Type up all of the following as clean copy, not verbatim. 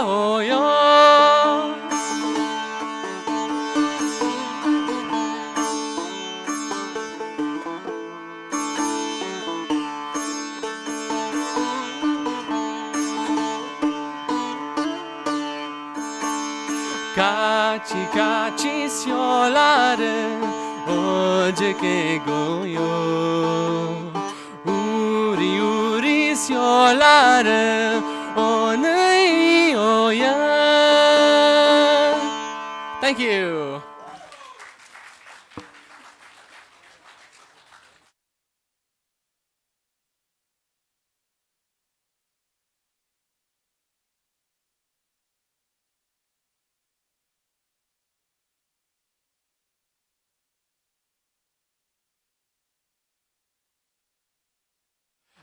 おうよ같이 쇼라를 어저께 고요 우리 쇼라를 오늘 이오야 Thank you.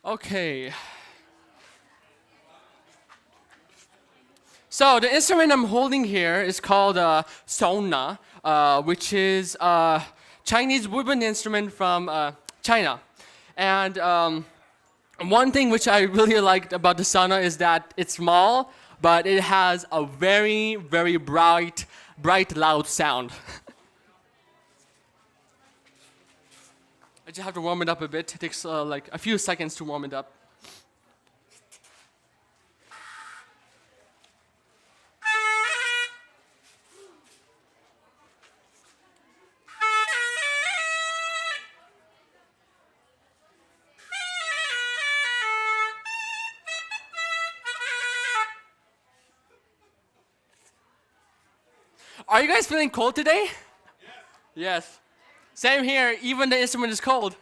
Okay. So the instrument I'm holding here is called sona, which is a Chinese woodwind instrument from China. And one thing which I really liked about the sona is that it's small, but it has a very, very bright, loud sound. I just have to warm it up a bit. It takes like a few seconds to warm it up. Are you guys feeling cold today? Yes. Same here, even the instrument is cold.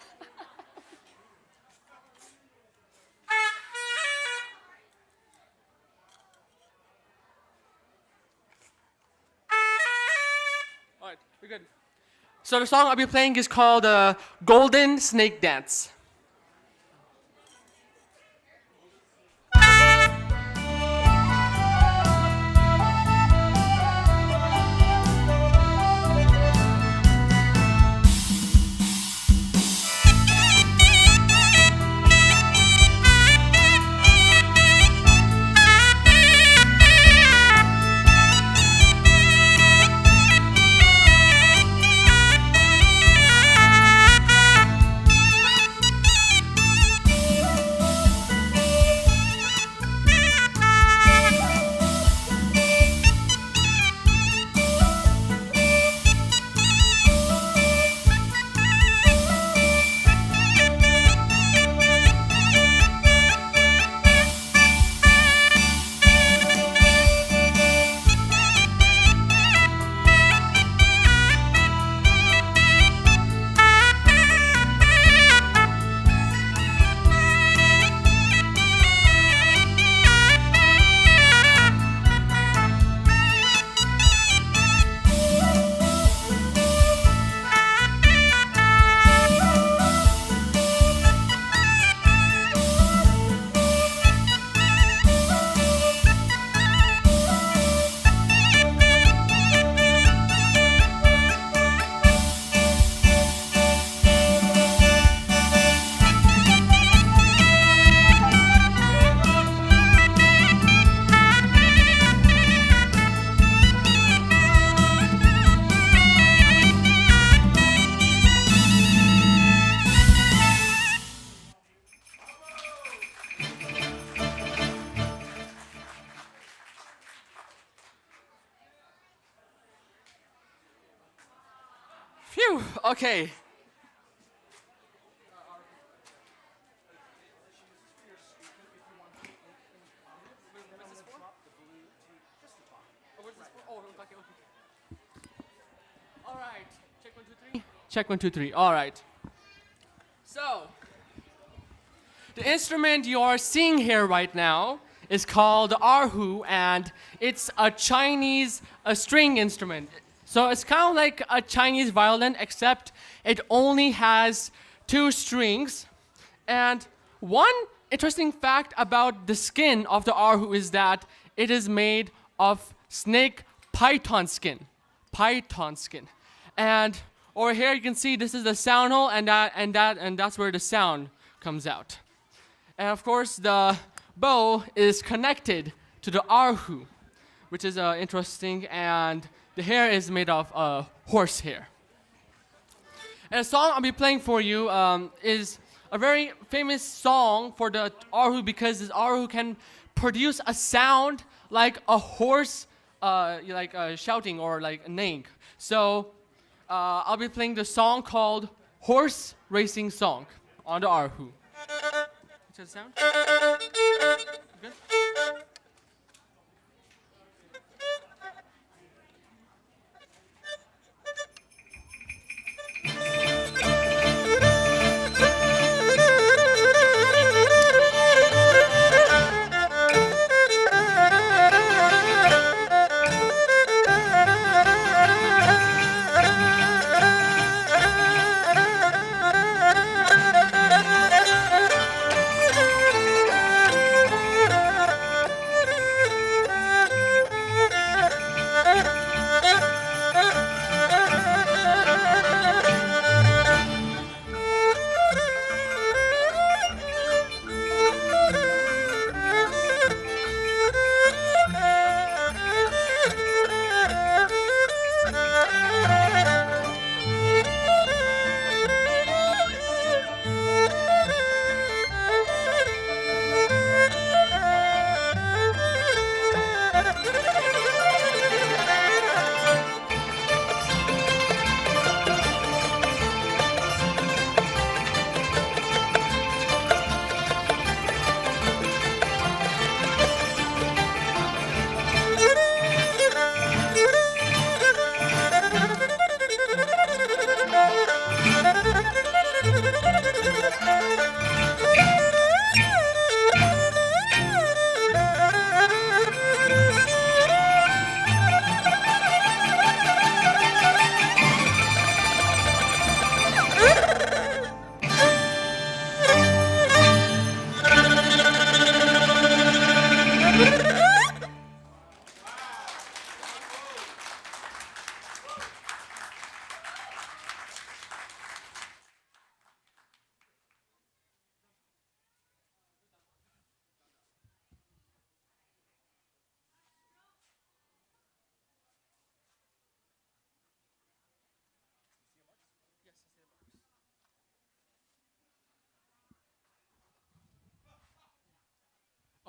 Alright, we're good. So the song I'll be playing is called Golden Snake Dance. Phew, okay. All right, check 1, 2, 3. Check 1, 2, 3. All right. So, the instrument you are seeing here right now is called the erhu, and it's a Chinese string instrument. So it's kind of like a Chinese violin, except it only has 2 strings. And one interesting fact about the skin of the erhu is that it is made of snake python skin. Python skin. And over here you can see this is the sound hole, and that's where the sound comes out. And of course the bow is connected to the erhu. which is interesting, and the hair is made of horse hair. And the song I'll be playing for you is a very famous song for the erhu because this erhu can produce a sound like a horse, shouting or like neighing. So I'll be playing the song called Horse Racing Song on the erhu. What's the sound? Good?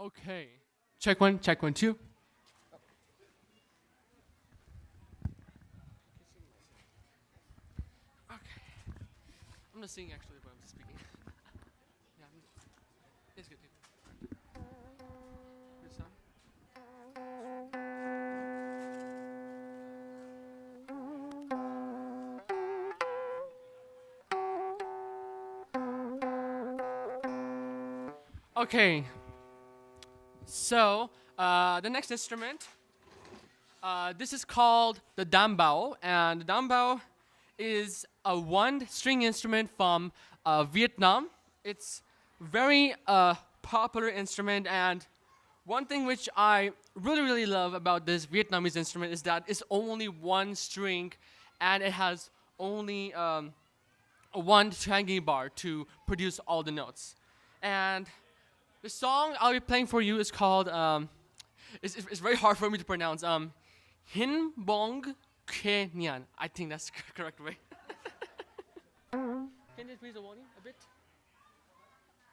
Okay. Check one, two. Okay. I'm not singing actually, but I'm just speaking. Yeah, it's good. Good sound. Okay. So, the next instrument, this is called the dambao, and the dambao is a one-string instrument from Vietnam. It's very popular instrument, and one thing which I really love about this Vietnamese instrument is that it's only one string, and it has only one twanging bar to produce all the notes. And the song I'll be playing for you is called, it's very hard for me to pronounce, Hin Bong Khe Nyan. I think that's the correct way. Can you increase the volume a bit?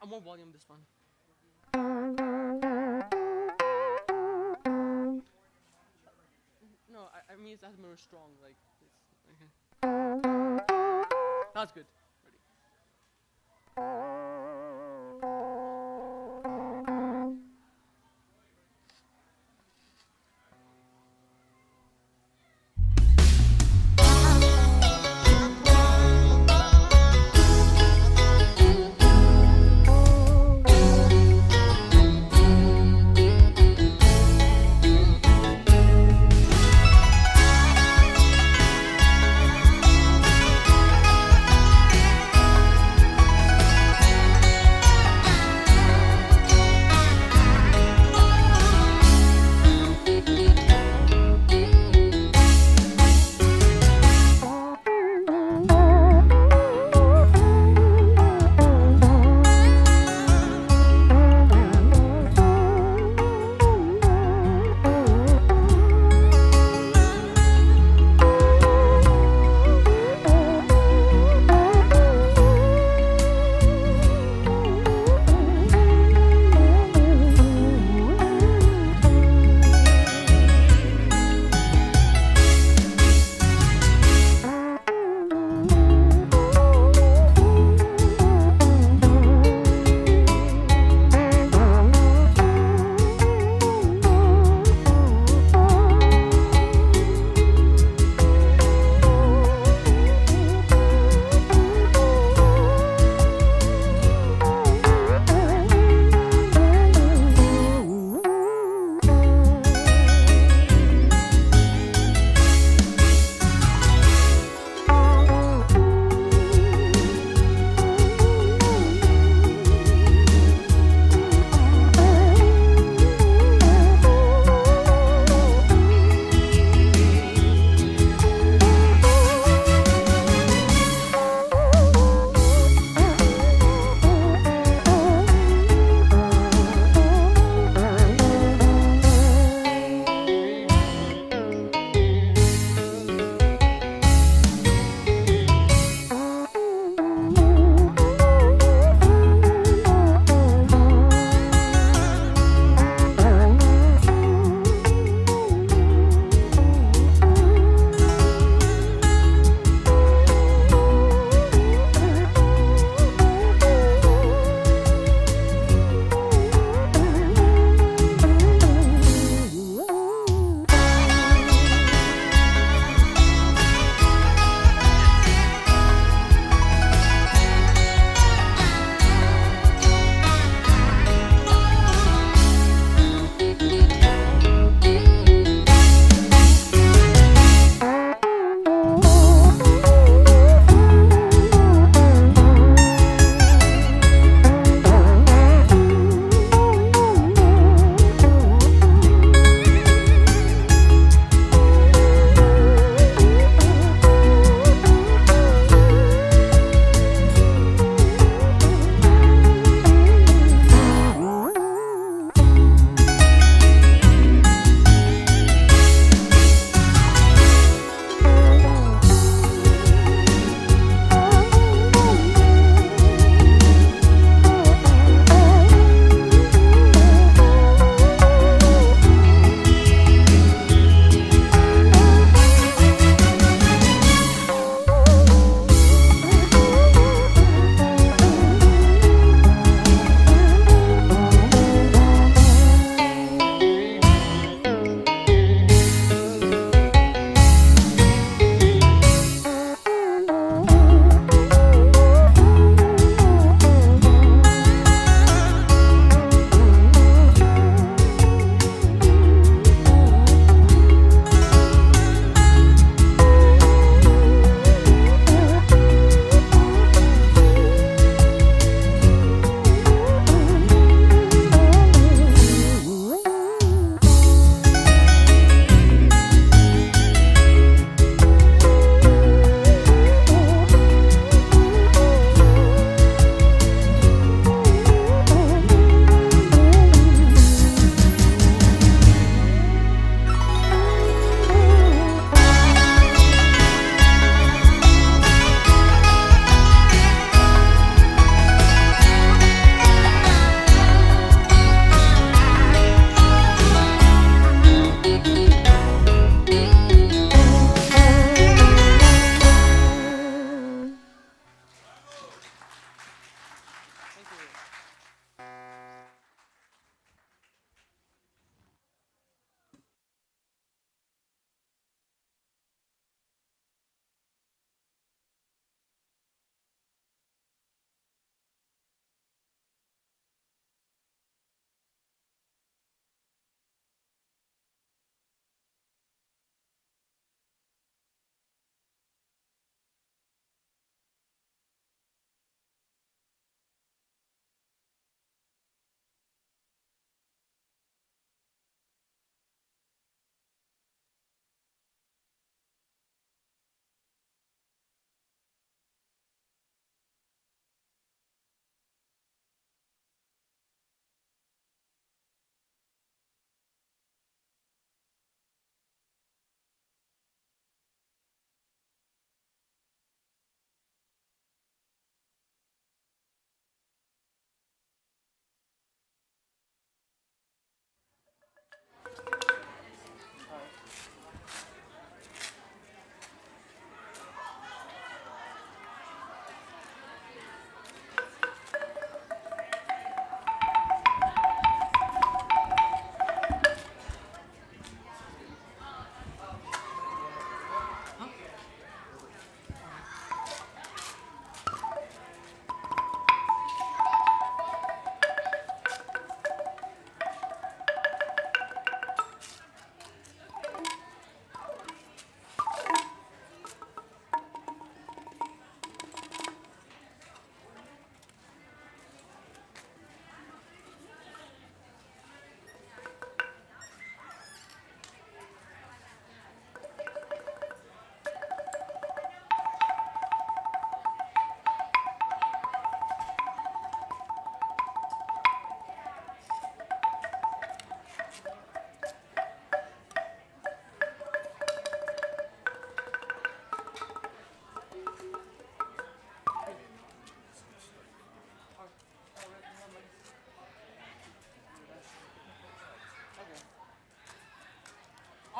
More volume this one. No, I mean it's more strong, like this. Okay. That's good. Ready?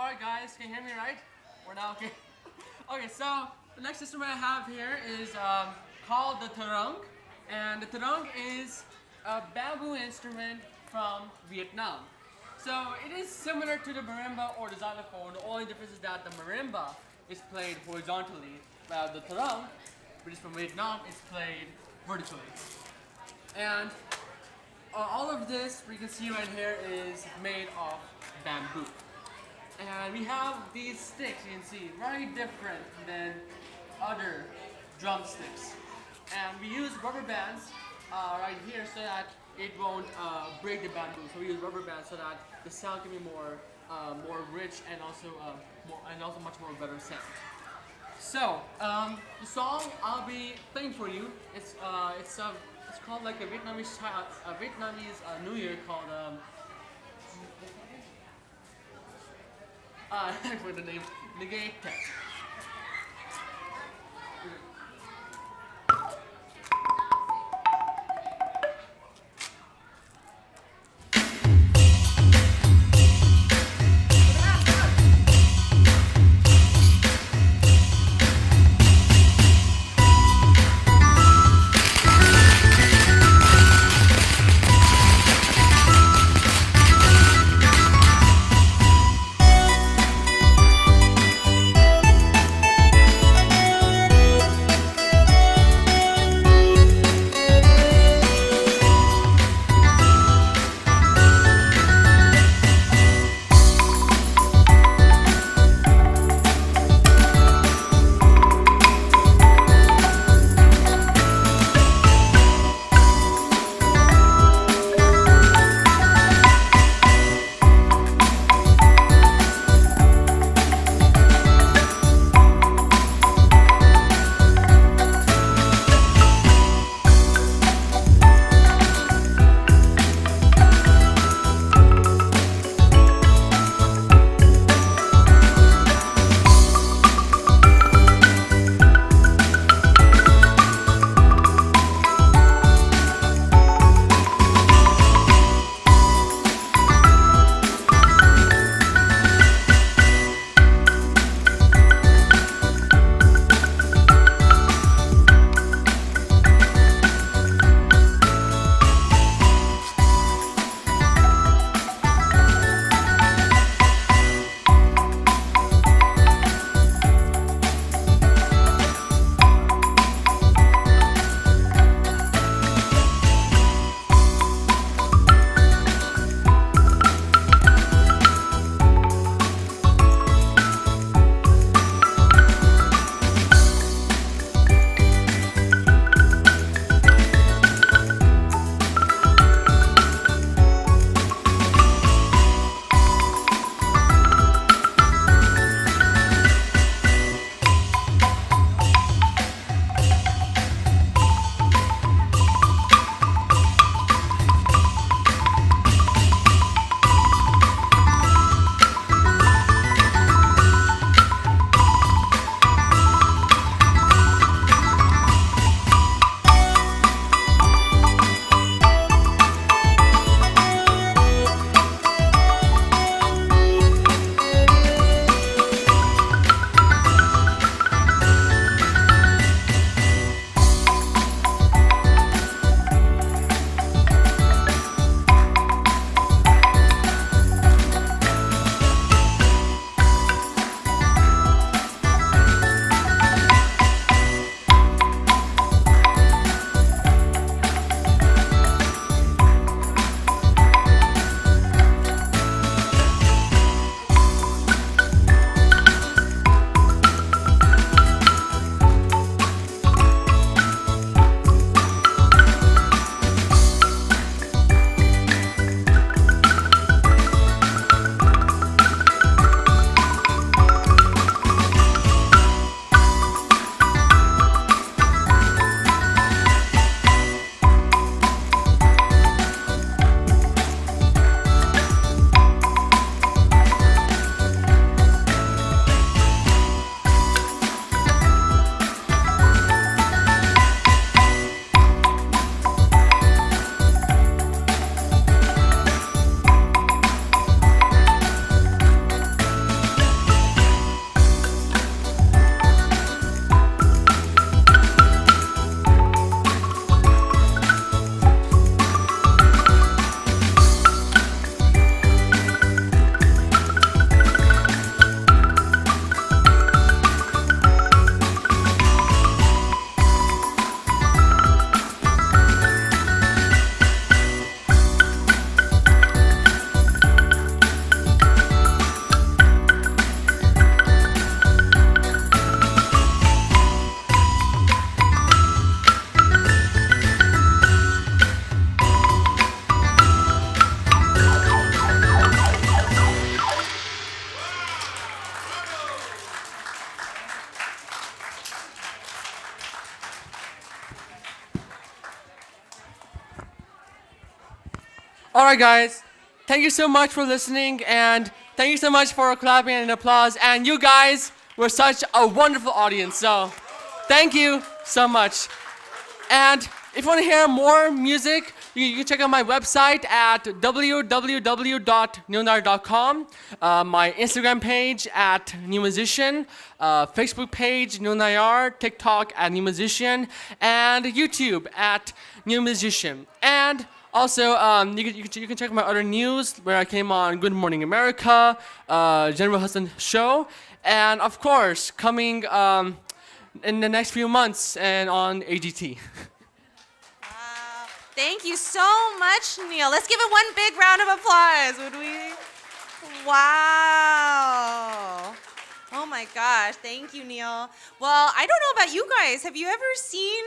Alright guys, can you hear me right? We're now okay. Okay, so the next instrument I have here is called the tarung. And the tarung is a bamboo instrument from Vietnam. So it is similar to the marimba or the xylophone. The only difference is that the marimba is played horizontally, while the tarung, which is from Vietnam, is played vertically. And all of this, you can see right here, is made of bamboo. And we have these sticks, you can see, very different than other drumsticks. And we use rubber bands right here so that it won't break the bamboo. So we use rubber bands so that the sound can be more rich and also much more better sound. So the song I'll be playing for you, it's called like a Vietnamese New Year called for the name Nayyar. All right, guys. Thank you so much for listening, and thank you so much for clapping and applause. And you guys were such a wonderful audience. So, thank you so much. And if you want to hear more music, you can check out my website at www.nunar.com, my Instagram page at New Musician, Facebook page New Nayyar, TikTok at New Musician, and YouTube at New Musician. And also, you can check my other news where I came on Good Morning America, General Hudson Show, and of course, coming in the next few months and on AGT. Thank you so much, Neil. Let's give it one big round of applause, would we? Wow. Oh my gosh, thank you, Neil. Well, I don't know about you guys. Have you ever seen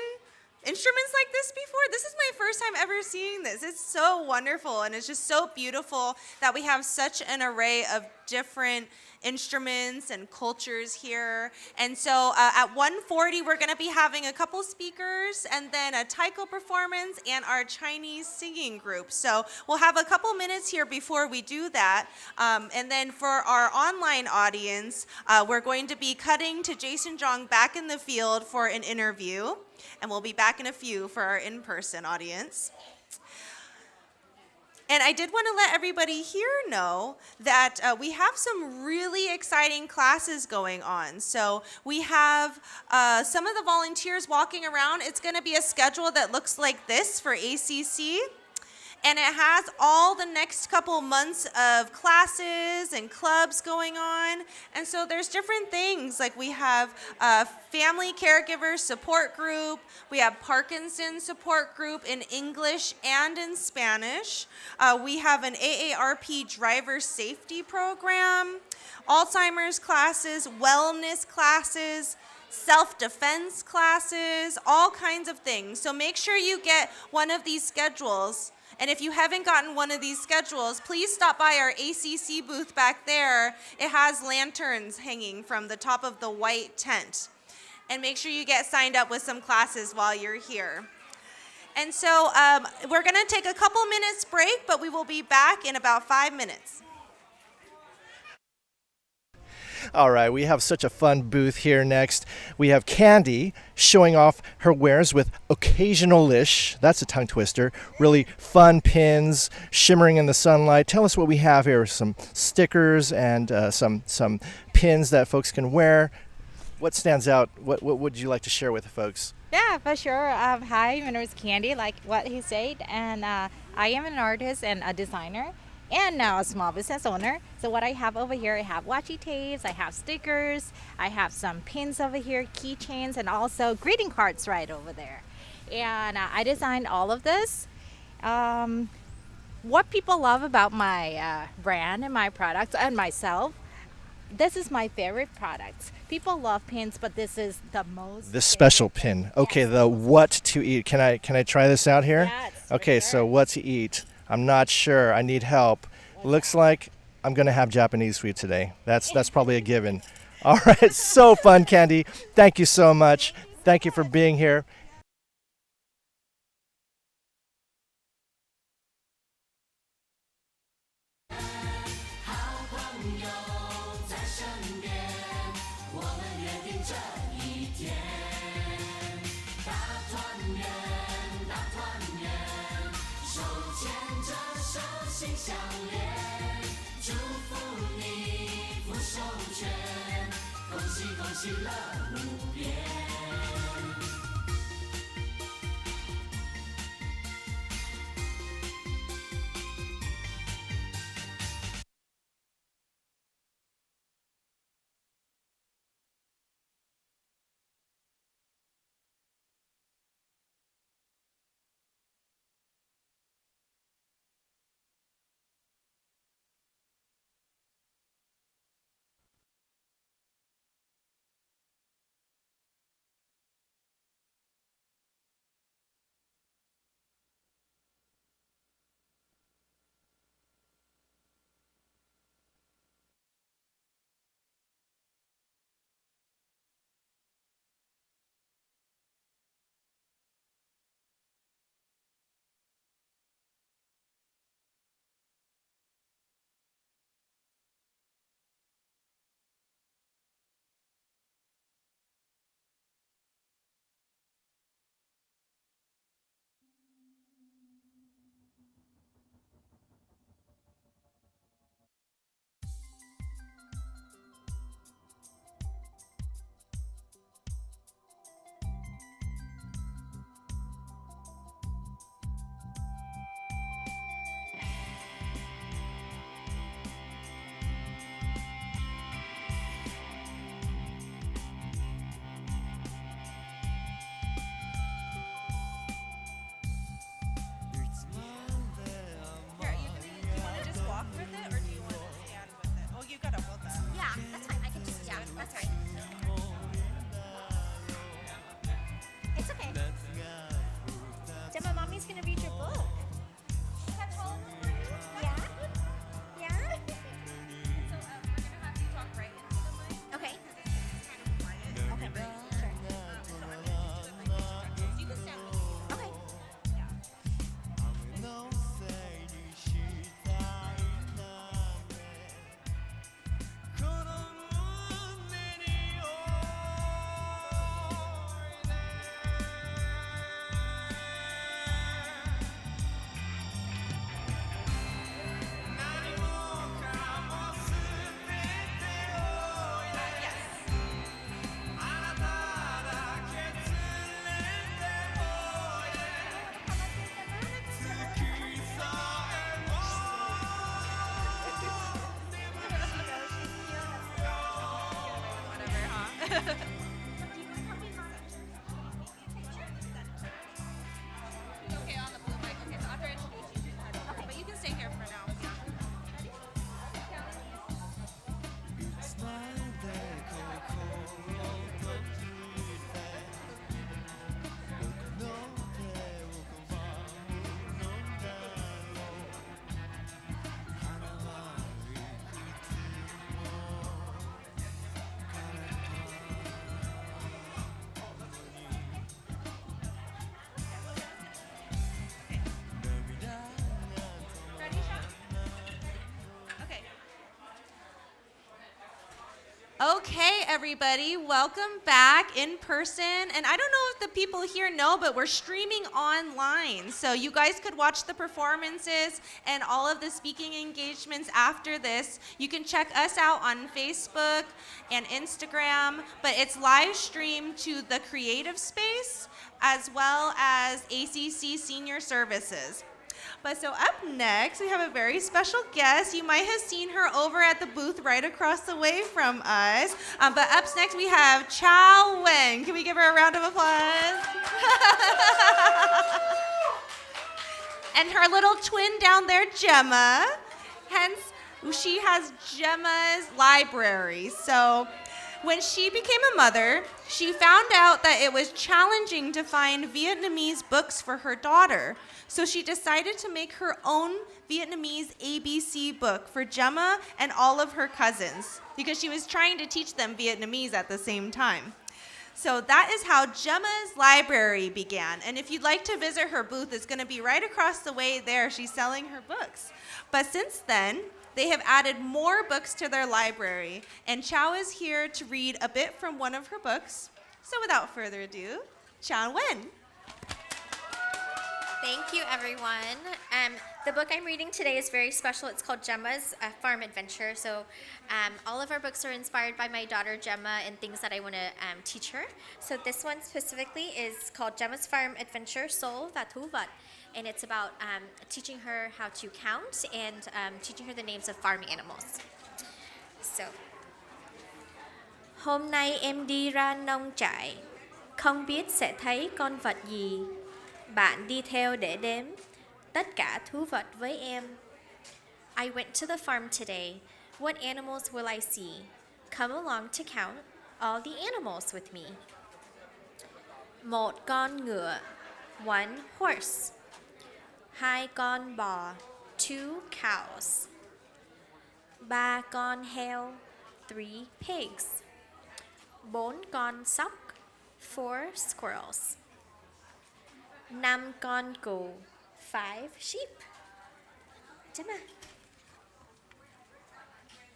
instruments like this before? This is my first time ever seeing this. It's so wonderful, and it's just so beautiful that we have such an array of different instruments and cultures here. And so at 1:40, we're going to be having a couple speakers and then a Taiko performance and our Chinese singing group. So we'll have a couple minutes here before we do that. And then for our online audience, we're going to be cutting to Jason Chong back in the field for an interview. And we'll be back in a few for our in-person audience. And I did want to let everybody here know that we have some really exciting classes going on. So we have some of the volunteers walking around. It's going to be a schedule that looks like this for ACC. And it has all the next couple months of classes and clubs going on. And so there's different things, like we have family caregivers support group, we have Parkinson's support group in English and in Spanish. We have an AARP driver safety program, Alzheimer's classes, wellness classes, self-defense classes, all kinds of things. So make sure you get one of these schedules. And if you haven't gotten one of these schedules, please stop by our ACC booth back there. It has lanterns hanging from the top of the white tent. And make sure you get signed up with some classes while you're here. And so we're going to take a couple minutes break, but we will be back in about 5 minutes. All right, we have such a fun booth here next. We have Candy showing off her wares with occasional-ish, that's a tongue twister, really fun pins shimmering in the sunlight. Tell us what we have here, some stickers and some pins that folks can wear. What stands out? What would you like to share with the folks? Yeah, for sure. Hi, my name is Candy, like what he said, and I am an artist and a designer, and now a small business owner. So what I have over here, I have washi tapes, I have stickers, I have some pins over here, keychains, and also greeting cards right over there. And I designed all of this. What people love about my brand and my products and myself, this is my favorite product. People love pins, but this is the most. The special pin. Okay, yes. The what to eat. Can I try this out here? Yes. Okay, so what to eat. I'm not sure. I need help. Looks like I'm going to have Japanese food today. That's probably a given. All right, so fun, Candy. Thank you so much. Thank you for being here. Okay, on the blue mic. Okay, so after I introduce you, okay, but you can stay here for now. Ready, Sean? Okay. Okay, everybody, welcome back in person. And I don't know if the people here know, but we're streaming online. So you guys could watch the performances and all of the speaking engagements after this. You can check us out on Facebook and Instagram, but it's live streamed to the Creative Space as well as ACC Senior Services. But so up next, we have a very special guest. You might have seen her over at the booth right across the way from us. But up next, we have Chao Wen. Can we give her a round of applause? And her little twin down there, Gemma. Hence, she has Gemma's library. So when she became a mother, she found out that it was challenging to find Vietnamese books for her daughter. So she decided to make her own Vietnamese ABC book for Gemma and all of her cousins because she was trying to teach them Vietnamese at the same time. So that is how Gemma's library began. And if you'd like to visit her booth, it's going to be right across the way there. She's selling her books. But since then, they have added more books to their library. And Chao is here to read a bit from one of her books. So without further ado, Chao Wen. Thank you, everyone. The book I'm reading today is very special. It's called Gemma's Farm Adventure. So all of our books are inspired by my daughter, Gemma, and things that I want to teach her. So this one specifically is called Gemma's Farm Adventure, Soul và Thú vật. And it's about teaching her how to count and teaching her the names of farm animals. So, hôm nay em đi ra nông trại, không biết sẽ thấy con vật gì. Bạn đi theo để đếm tất cả thú vật với em. I went to the farm today. What animals will I see? Come along to count all the animals with me. Một con ngựa, one horse. Hai con bò, two cows. Ba con heo, three pigs. Bốn con sóc, four squirrels. 5 con cừu, 5 sheep. Gemma.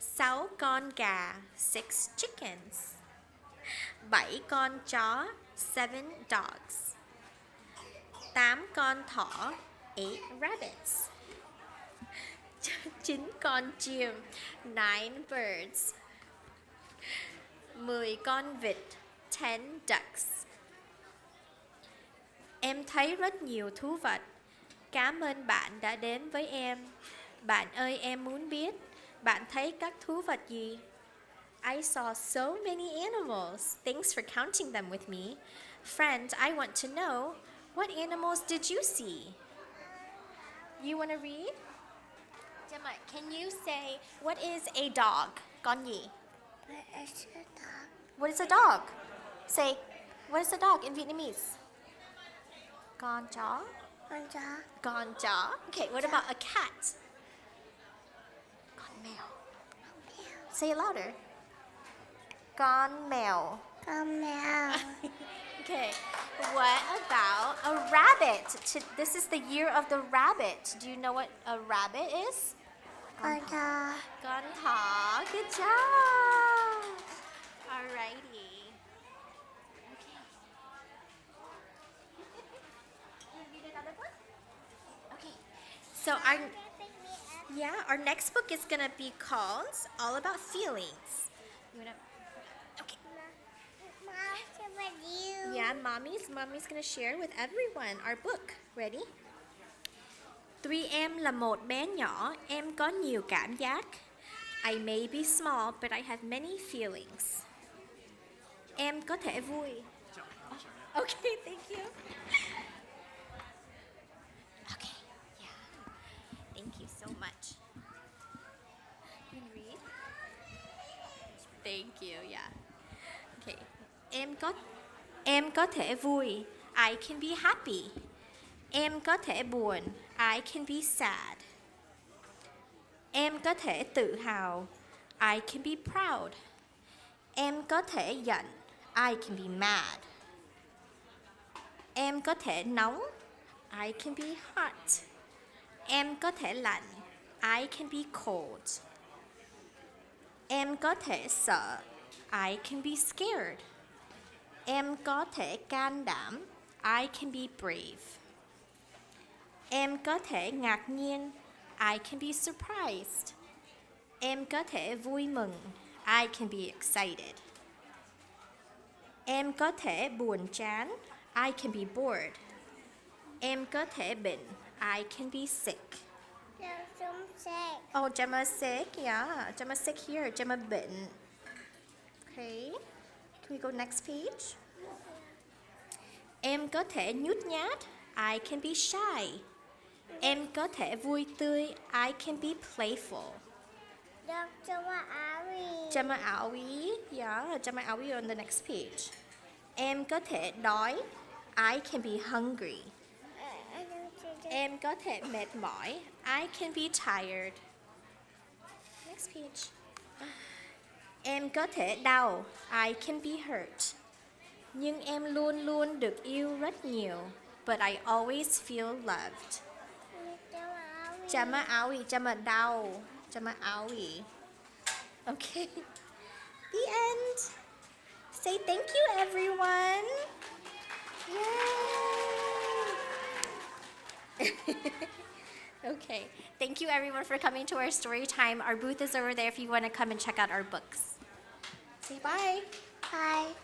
6 con gà, 6 chickens. 7 con chó, 7 dogs. 8 con thỏ, 8 rabbits. 9 con chim, 9 birds. 10 con vịt, 10 ducks. Em thấy rất nhiều thú vật. Cảm ơn bạn đã đến với em. Bạn ơi, em muốn biết, bạn thấy các thú vật gì? I saw so many animals. Thanks for counting them with me. Friend, I want to know, what animals did you see? You want to read? Gemma, can you say, what is a dog? Con gì? What is a dog? Say, what is a dog in Vietnamese? Con chó? Con chó. Con chó. Okay, what about a cat? Con mèo. Say it louder. Con mèo. Con mèo. Okay, what about a rabbit? This is the year of the rabbit. Do you know what a rabbit is? Con thỏ. Con thỏ. Good job. Alrighty. Okay. Read another book? Okay. So our next book is gonna be called All About Feelings. You wanna? Okay. Yeah, mommy's gonna share with everyone our book. Ready? Tuy em là một bé nhỏ, em có nhiều cảm giác. I may be small, but I have many feelings. Em có thể vui. Okay, thank you. Okay, yeah. Thank you so much. You can read. Thank you, yeah. Okay. Em có thể vui. I can be happy. Em có thể buồn. I can be sad. Em có thể tự hào. I can be proud. Em có thể giận. I can be mad. Em có thể nóng. I can be hot. Em có thể lạnh. I can be cold. Em có thể sợ. I can be scared. Em có thể can đảm. I can be brave. Em có thể ngạc nhiên. I can be surprised. Em có thể vui mừng. I can be excited. Em có thể buồn chán. I can be bored. Em có thể bệnh. I can be sick. Oh, Gemma sick, yeah. Gemma sick here. Gemma bệnh. Okay. Can we go next page? Em có thể nhút nhát. I can be shy. Em có thể vui tươi. I can be playful. Gemma Aoi. Yeah, Gemma Aoi on the next page. Em có thể đói. I can be hungry. Em có thể mệt mỏi. I can be tired. Next page. Em có thể đau. I can be hurt. Nhưng em luôn luôn được yêu rất nhiều. But I always feel loved. Gemma Aoi. Gemma đau. Gemma Aoi. Okay. The end. Say thank you, everyone. Yay! Okay. Thank you, everyone, for coming to our story time. Our booth is over there if you want to come and check out our books. Say bye. Bye.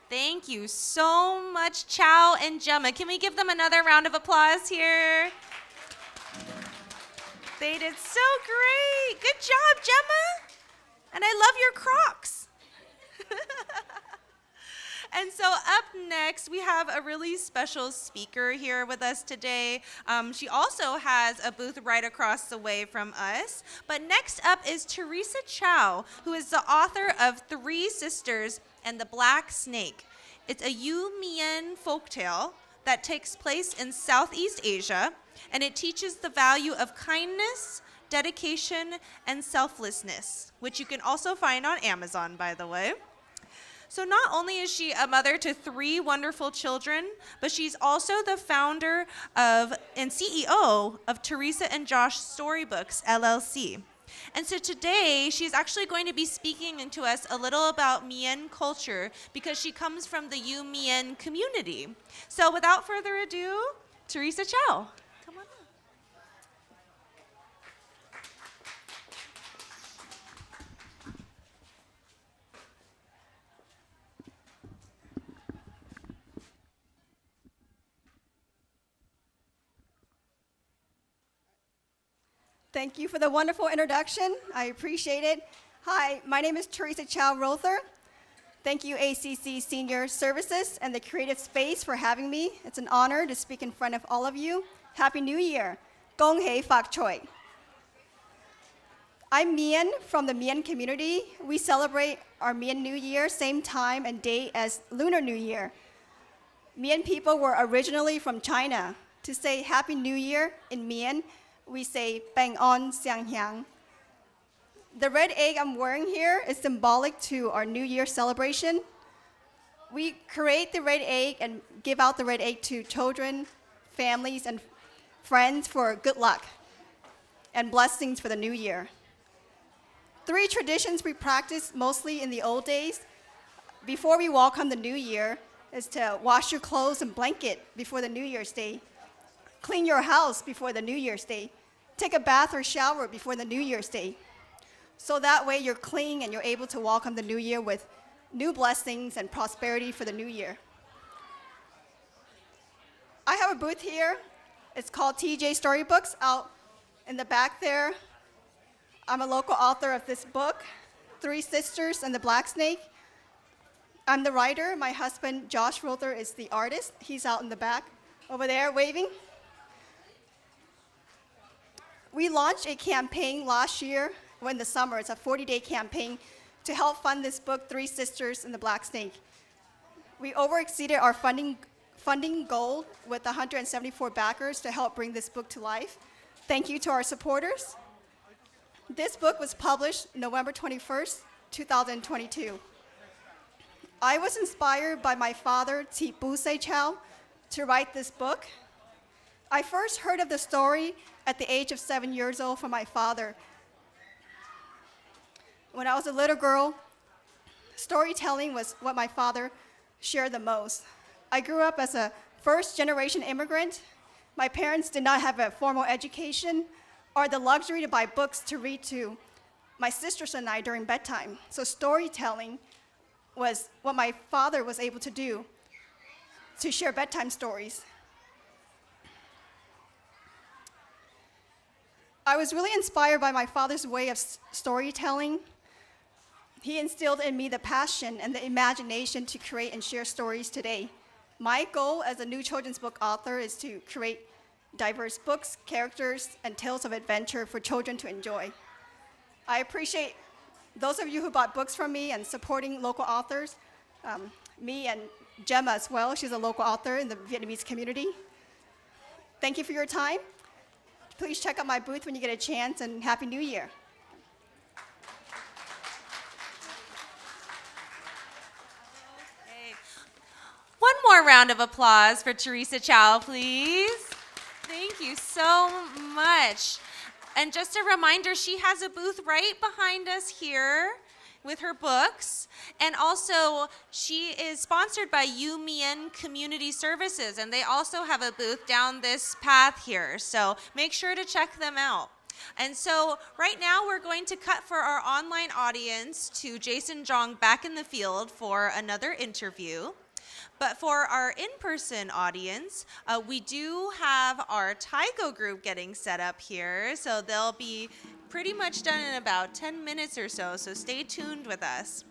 Thank you so much, Chao and Gemma. Can we give them another round of applause here? They did so great. Good job, Gemma. And I love your Crocs. And so up next, we have a really special speaker here with us today. She also has a booth right across the way from us. But next up is Theresa Chao, who is the author of Three Sisters and the Black Snake. It's a Yu-Mian folktale that takes place in Southeast Asia, and it teaches the value of kindness, dedication, and selflessness, which you can also find on Amazon, by the way. So not only is she a mother to 3 wonderful children, but she's also the founder of and CEO of Theresa and Josh Storybooks, LLC. And so today, she's actually going to be speaking to us a little about Mian culture because she comes from the Yu-Mian community. So without further ado, Theresa Chao. Come on up. Thank you for the wonderful introduction. I appreciate it. Hi, my name is Theresa Chao Rother. Thank you, ACC Senior Services and the Creative Space for having me. It's an honor to speak in front of all of you. Happy New Year. Gong hei fak choi. I'm Mian from the Mian community. We celebrate our Mian New Year same time and date as Lunar New Year. Mian people were originally from China. To say Happy New Year in Mian, we say Bang On Xiang Hiang. The red egg I'm wearing here is symbolic to our New Year celebration. We create the red egg and give out the red egg to children, families, and friends for good luck and blessings for the new year. 3 traditions we practice mostly in the old days before we welcome the new year is to wash your clothes and blanket before the New Year's Day, clean your house before the New Year's Day, take a bath or shower before the New Year's Day. So that way you're clean and you're able to welcome the new year with new blessings and prosperity for the new year. I have a booth here. It's called TJ Storybooks out in the back there. I'm a local author of this book, Three Sisters and the Black Snake. I'm the writer. My husband, Josh Rother, is the artist. He's out in the back over there waving. We launched a campaign last year in the summer. It's a 40-day campaign to help fund this book, Three Sisters and the Black Snake. We overexceeded our funding goal with 174 backers to help bring this book to life. Thank you to our supporters. This book was published November 21st, 2022. I was inspired by my father, Theresa Chao, to write this book. I first heard of the story at the age of 7 years old from my father. When I was a little girl, storytelling was what my father shared the most. I grew up as a first-generation immigrant. My parents did not have a formal education or the luxury to buy books to read to my sisters and I during bedtime. So storytelling was what my father was able to do to share bedtime stories. I was really inspired by my father's way of storytelling. He instilled in me the passion and the imagination to create and share stories today. My goal as a new children's book author is to create diverse books, characters, and tales of adventure for children to enjoy. I appreciate those of you who bought books from me and supporting local authors, me and Gemma as well. She's a local author in the Vietnamese community. Thank you for your time. Please check out my booth when you get a chance, and Happy New Year. One more round of applause for Theresa Chao, please. Thank you so much. And just a reminder, she has a booth right behind us here with her books. And also, she is sponsored by U Mien Community Services, and they also have a booth down this path here. So make sure to check them out. And so right now we're going to cut for our online audience to Jason Chong back in the field for another interview. But for our in-person audience, we do have our Taiko group getting set up here. So they'll be pretty much done in about 10 minutes or so stay tuned with us.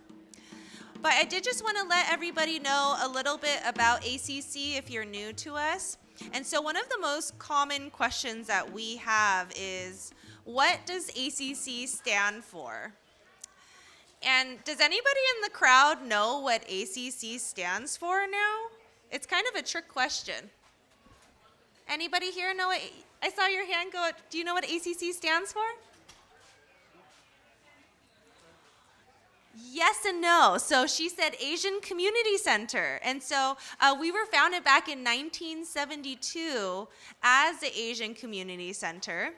But I did just want to let everybody know a little bit about ACC if you're new to us. And so one of the most common questions that we have is, what does ACC stand for? And does anybody in the crowd know what ACC stands for now? It's kind of a trick question. Anybody here know what, I saw your hand go, do you know what ACC stands for? Yes and no. So she said Asian Community Center. And so we were founded back in 1972 as the Asian Community Center.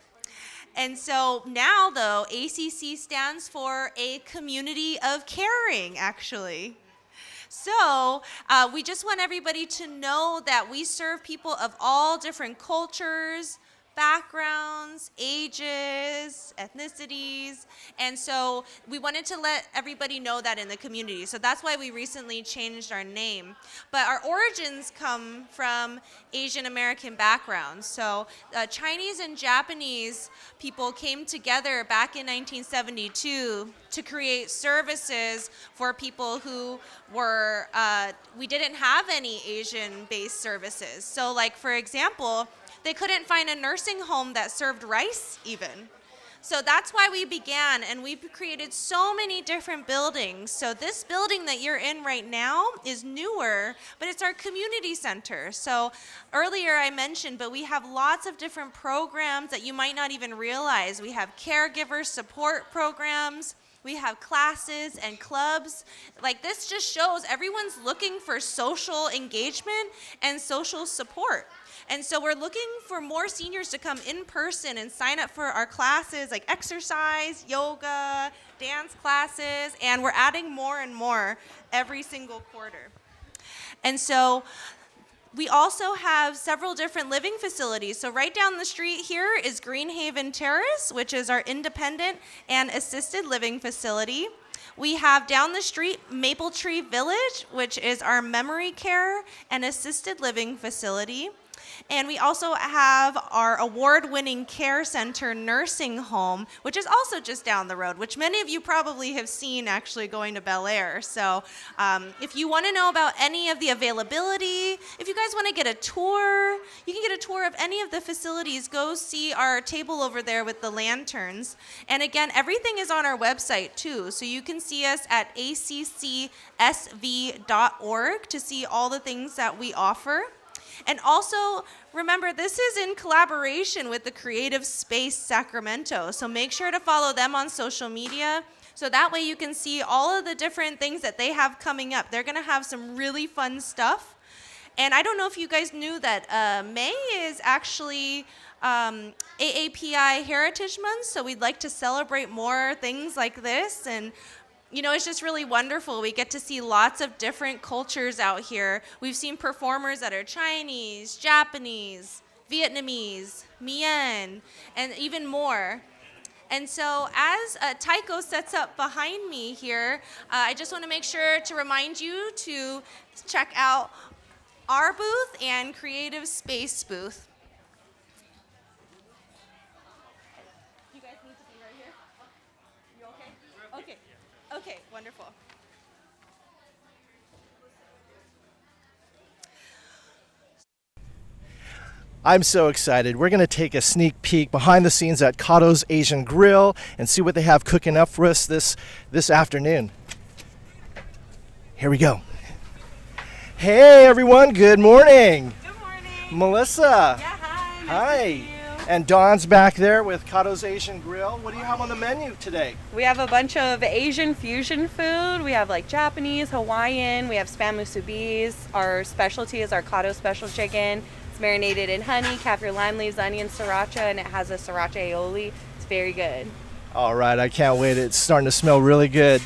And so now, though, ACC stands for a community of caring, actually. So we just want everybody to know that we serve people of all different cultures, backgrounds, ages, ethnicities, and so we wanted to let everybody know that in the community. So that's why we recently changed our name. But our origins come from Asian American backgrounds. So Chinese and Japanese people came together back in 1972 to create services for people who were, we didn't have any Asian-based services. So like, for example, they couldn't find a nursing home that served rice even. So that's why we began, and we've created so many different buildings. So this building that you're in right now is newer, but it's our community center. So earlier I mentioned, but we have lots of different programs that you might not even realize. We have caregiver support programs. We have classes and clubs. Like, this just shows everyone's looking for social engagement and social support. And so we're looking for more seniors to come in person and sign up for our classes like exercise, yoga, dance classes, and we're adding more and more every single quarter. And so we also have several different living facilities. So right down the street here is Greenhaven Terrace, which is our independent and assisted living facility. We have down the street Maple Tree Village, which is our memory care and assisted living facility. And we also have our award-winning care center nursing home, which is also just down the road, which many of you probably have seen actually going to Bel Air. So if you want to know about any of the availability, if you guys want to get a tour, you can get a tour of any of the facilities. Go see our table over there with the lanterns. And again, everything is on our website too. So you can see us at accsv.org to see all the things that we offer. And also, remember, this is in collaboration with the Creative Space Sacramento. So make sure to follow them on social media. So that way you can see all of the different things that they have coming up. They're going to have some really fun stuff. And I don't know if you guys knew that May is actually AAPI Heritage Month. So we'd like to celebrate more things like this. And you know, it's just really wonderful. We get to see lots of different cultures out here. We've seen performers that are Chinese, Japanese, Vietnamese, Mien, and even more. And so as Taiko sets up behind me here, I just want to make sure to remind you to check out our booth and Creative Space booth. You guys need to be right here? You okay? Okay. Okay, wonderful. I'm so excited. We're going to take a sneak peek behind the scenes at Kato's Asian Grill and see what they have cooking up for us this afternoon. Here we go. Hey everyone, good morning. Good morning. Melissa. Yeah, hi. Nice Hi. to see you. And Dawn's back there with Kato's Asian Grill. What do you have on the menu today? We have a bunch of Asian fusion food. We have like Japanese, Hawaiian. We have spam musubis. Our specialty is our Kato special chicken. It's marinated in honey, kaffir lime leaves, onion, sriracha, and it has a sriracha aioli. It's very good. All right, I can't wait. It's starting to smell really good.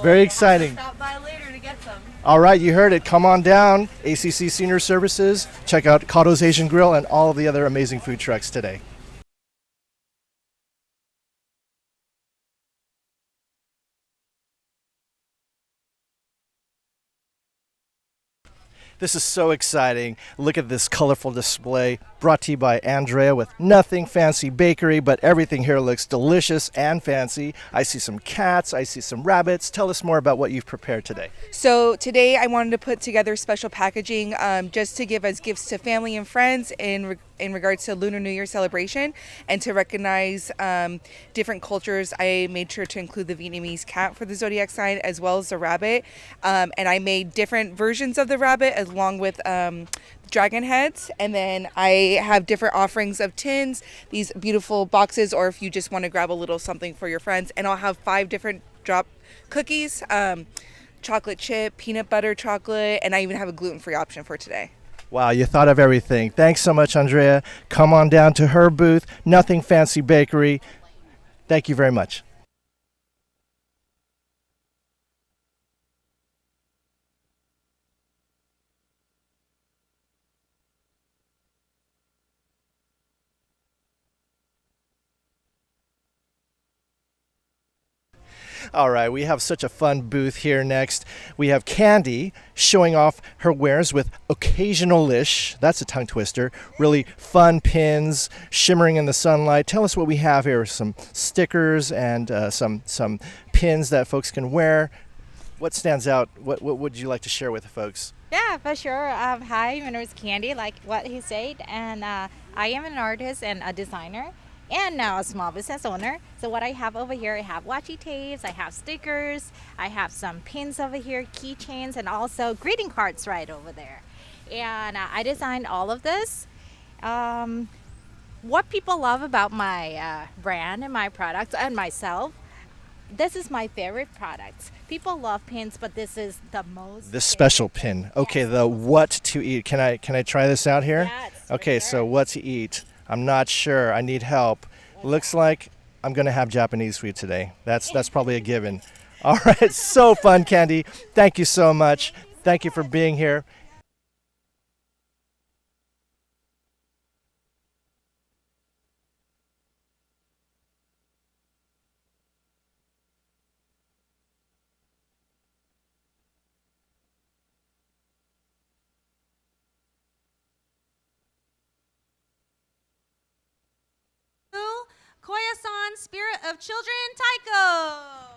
Very exciting. Stop by later to get some. All right, you heard it. Come on down. ACC Senior Services. Check out Kato's Asian Grill and all of the other amazing food trucks today. This is so exciting. Look at this colorful display brought to you by Andrea with Nothing Fancy Bakery, but everything here looks delicious and fancy. I see some cats, I see some rabbits. Tell us more about what you've prepared today. So today I wanted to put together special packaging just to give as gifts to family and friends in regards to Lunar New Year celebration and to recognize different cultures. I made sure to include the Vietnamese cat for the zodiac sign as well as the rabbit. And I made different versions of the rabbit along with dragon heads. And then I have different offerings of tins, these beautiful boxes, or if you just want to grab a little something for your friends. And I'll have 5 different drop cookies, chocolate chip, peanut butter chocolate, and I even have a gluten-free option for today. Wow, you thought of everything. Thanks so much, Andrea. Come on down to her booth, Nothing Fancy Bakery. Thank you very much. All right, we have such a fun booth here next. We have Candy showing off her wares with occasional-ish, that's a tongue twister, really fun pins shimmering in the sunlight. Tell us what we have here, some stickers and some pins that folks can wear. What stands out? What would you like to share with the folks? Yeah, for sure. Hi, my name is Candy, like what he said, and I am an artist and a designer. And now a small business owner. So what I have over here, I have washi tapes, I have stickers, I have some pins over here, keychains, and also greeting cards right over there. And I designed all of this. What people love about my brand and my products and myself, this is my favorite product. People love pins, but this is the most. This special pin. Okay, yes. The what to eat. Can I try this out here? Yeah, it's Okay, right so there. what to eat? I'm not sure. I need help. Looks like I'm going to have Japanese food today. That's probably a given. All right, so fun, Candy. Thank you so much. Thank you for being here. Spirit of Children, Taiko.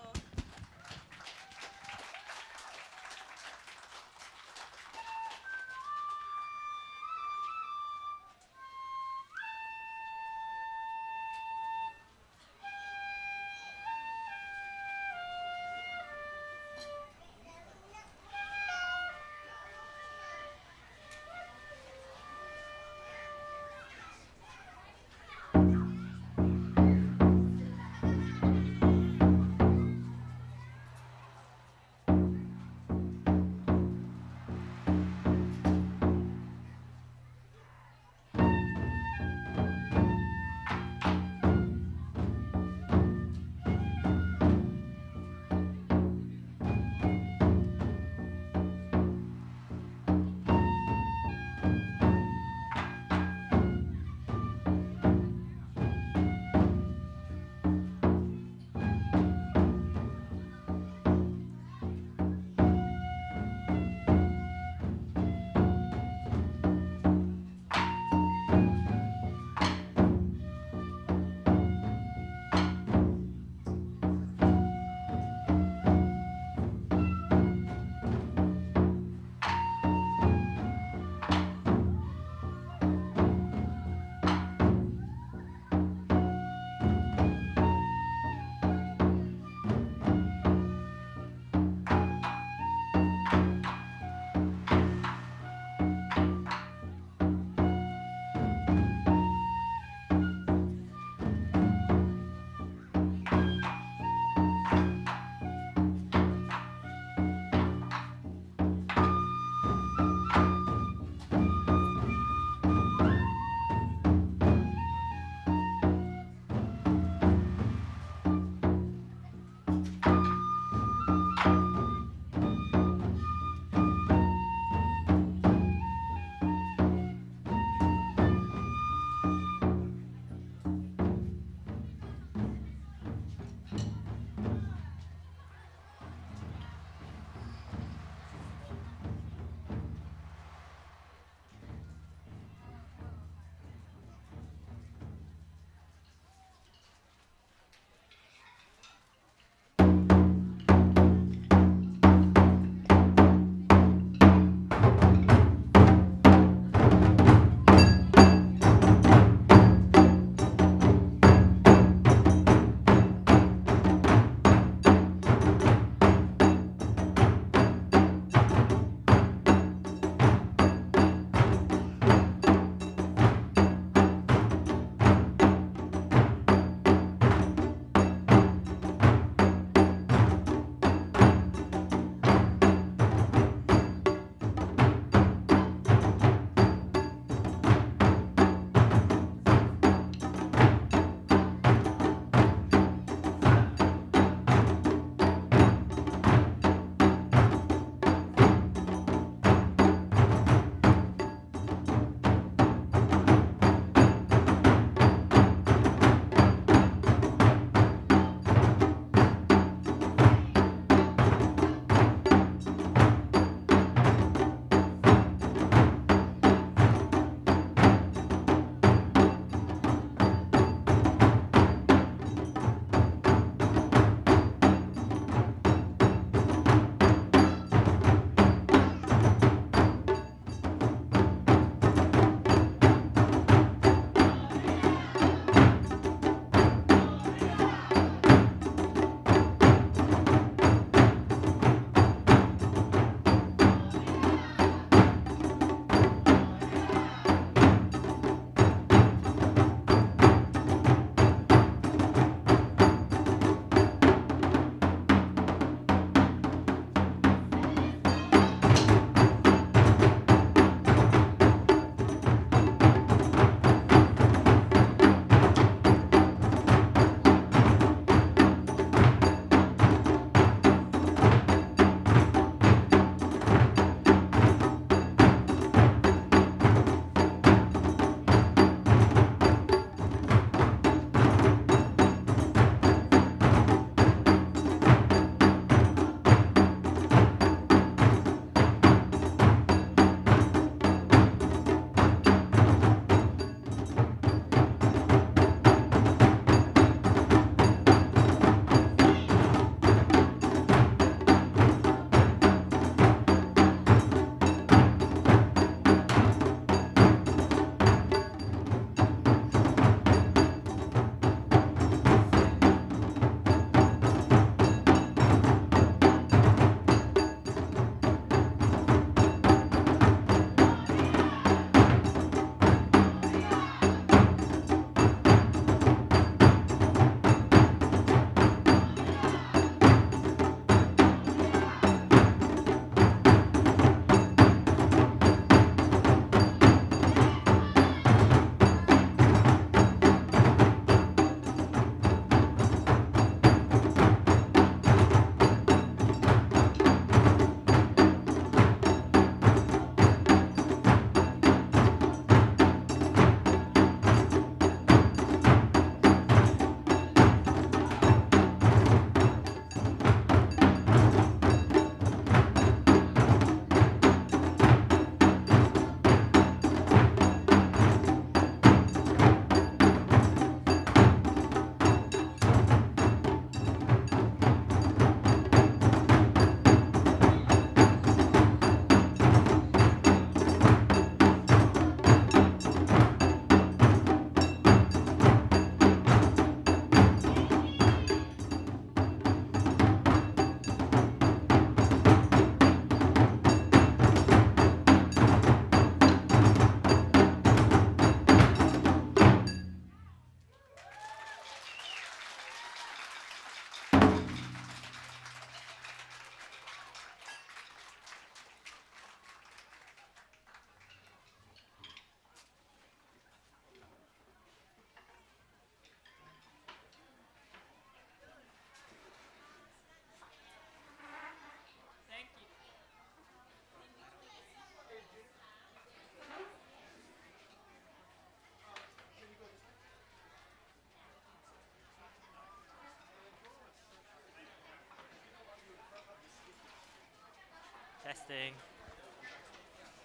Testing.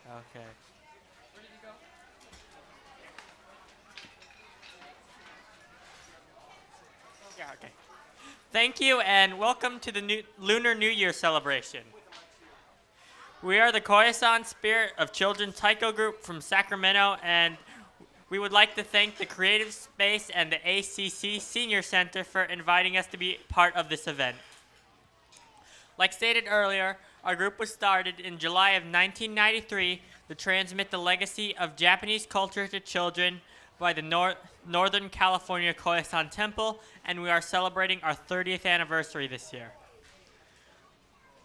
Okay. Yeah, okay. Thank you and welcome to the Lunar New Year celebration. We are the Koyasan Spirit of Children Taiko group from Sacramento, and we would like to thank the Creative Space and the ACC Senior Center for inviting us to be part of this event. Like stated earlier, our group was started in July of 1993 to transmit the legacy of Japanese culture to children by the Northern California Koyasan Temple, and we are celebrating our 30th anniversary this year.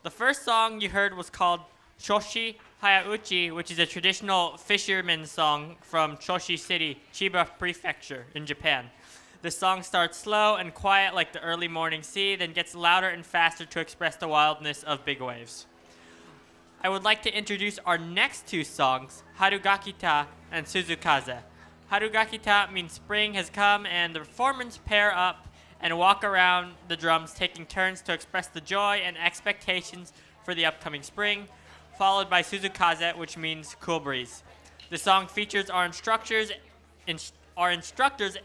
The first song you heard was called Choshi Hayauchi, which is a traditional fisherman's song from Choshi City, Chiba Prefecture in Japan. The song starts slow and quiet like the early morning sea, then gets louder and faster to express the wildness of big waves. I would like to introduce our next two songs, Harugakita and Suzukaze. Harugakita means spring has come, and the performers pair up and walk around the drums, taking turns to express the joy and expectations for the upcoming spring, followed by Suzukaze, which means cool breeze. The song features our instructors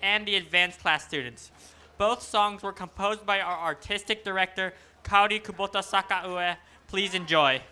and the advanced class students. Both songs were composed by our artistic director, Kaori Kubota Sakaue. Please enjoy.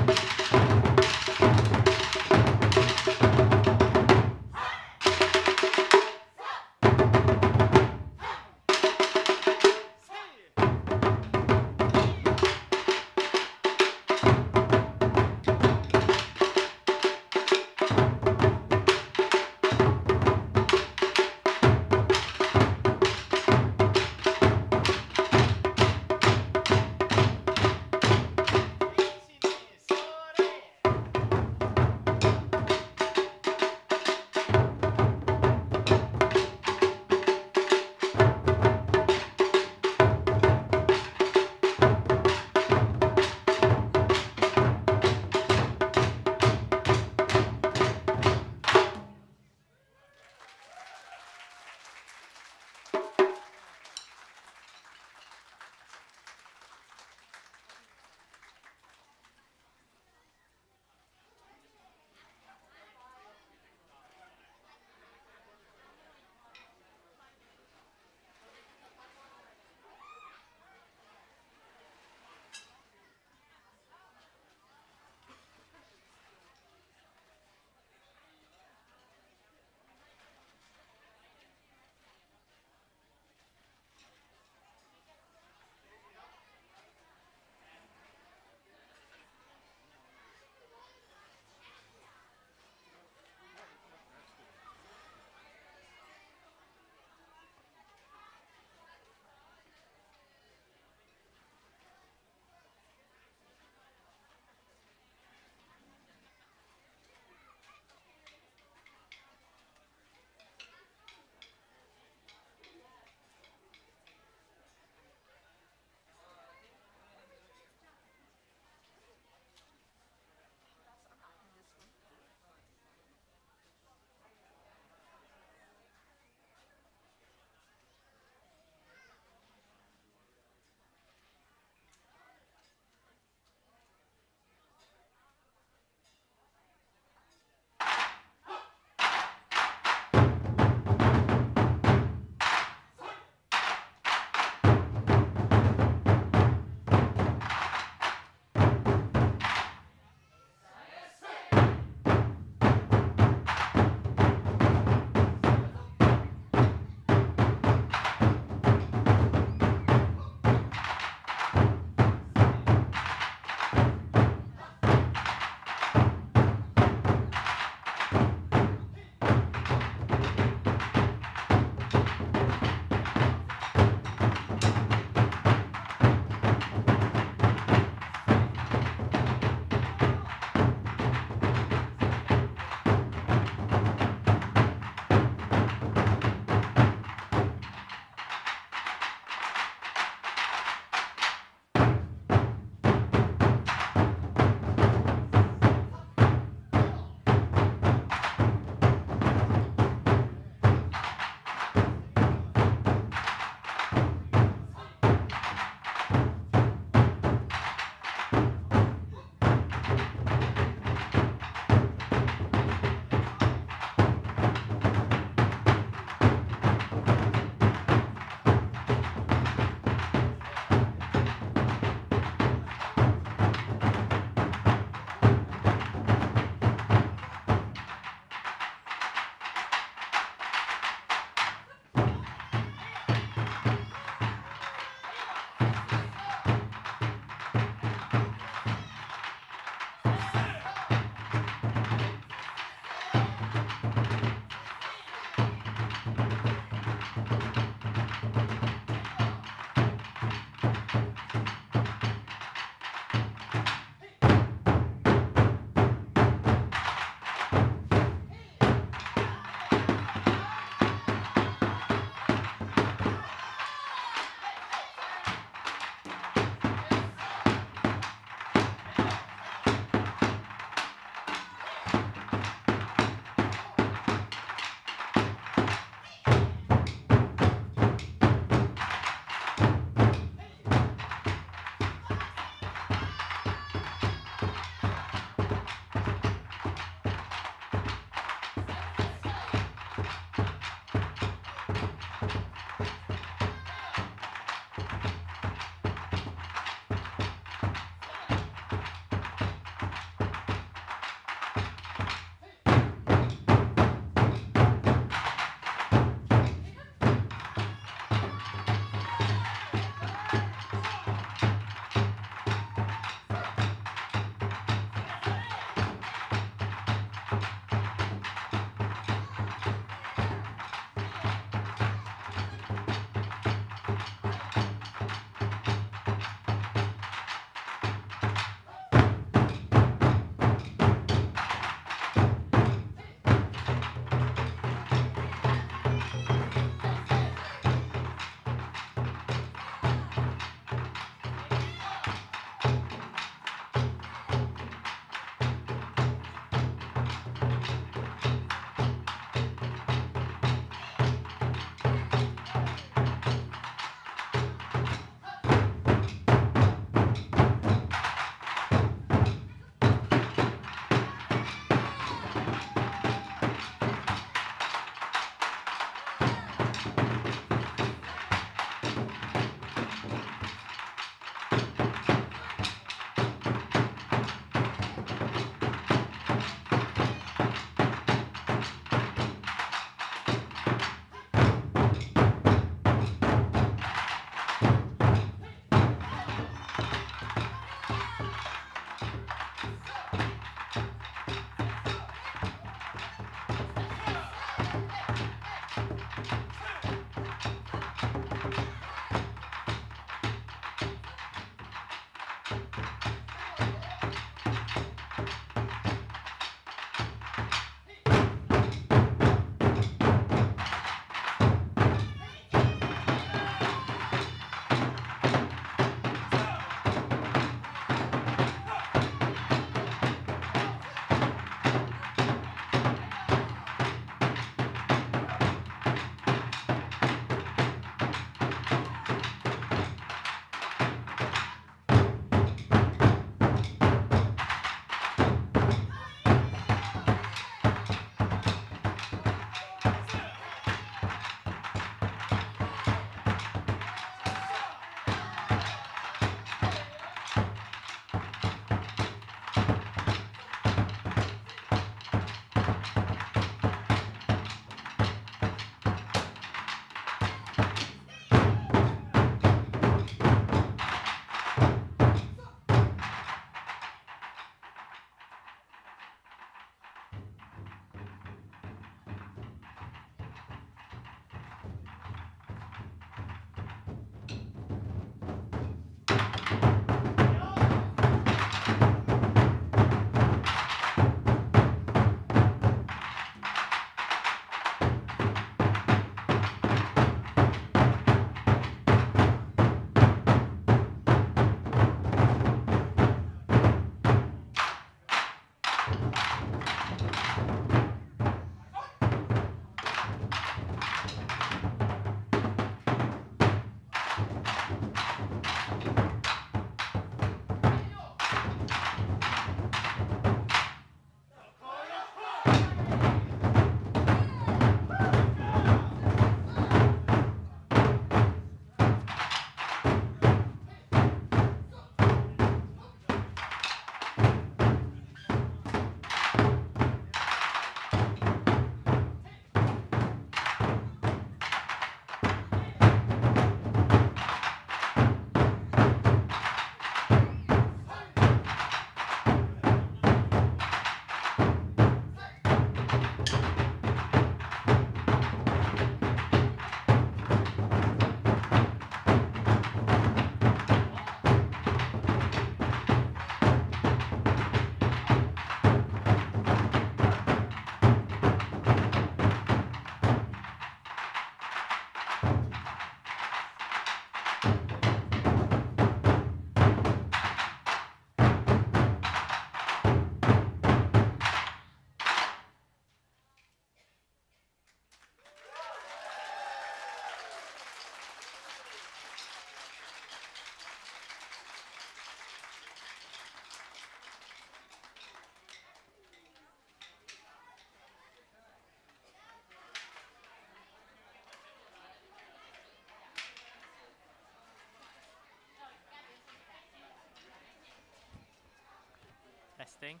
Testing.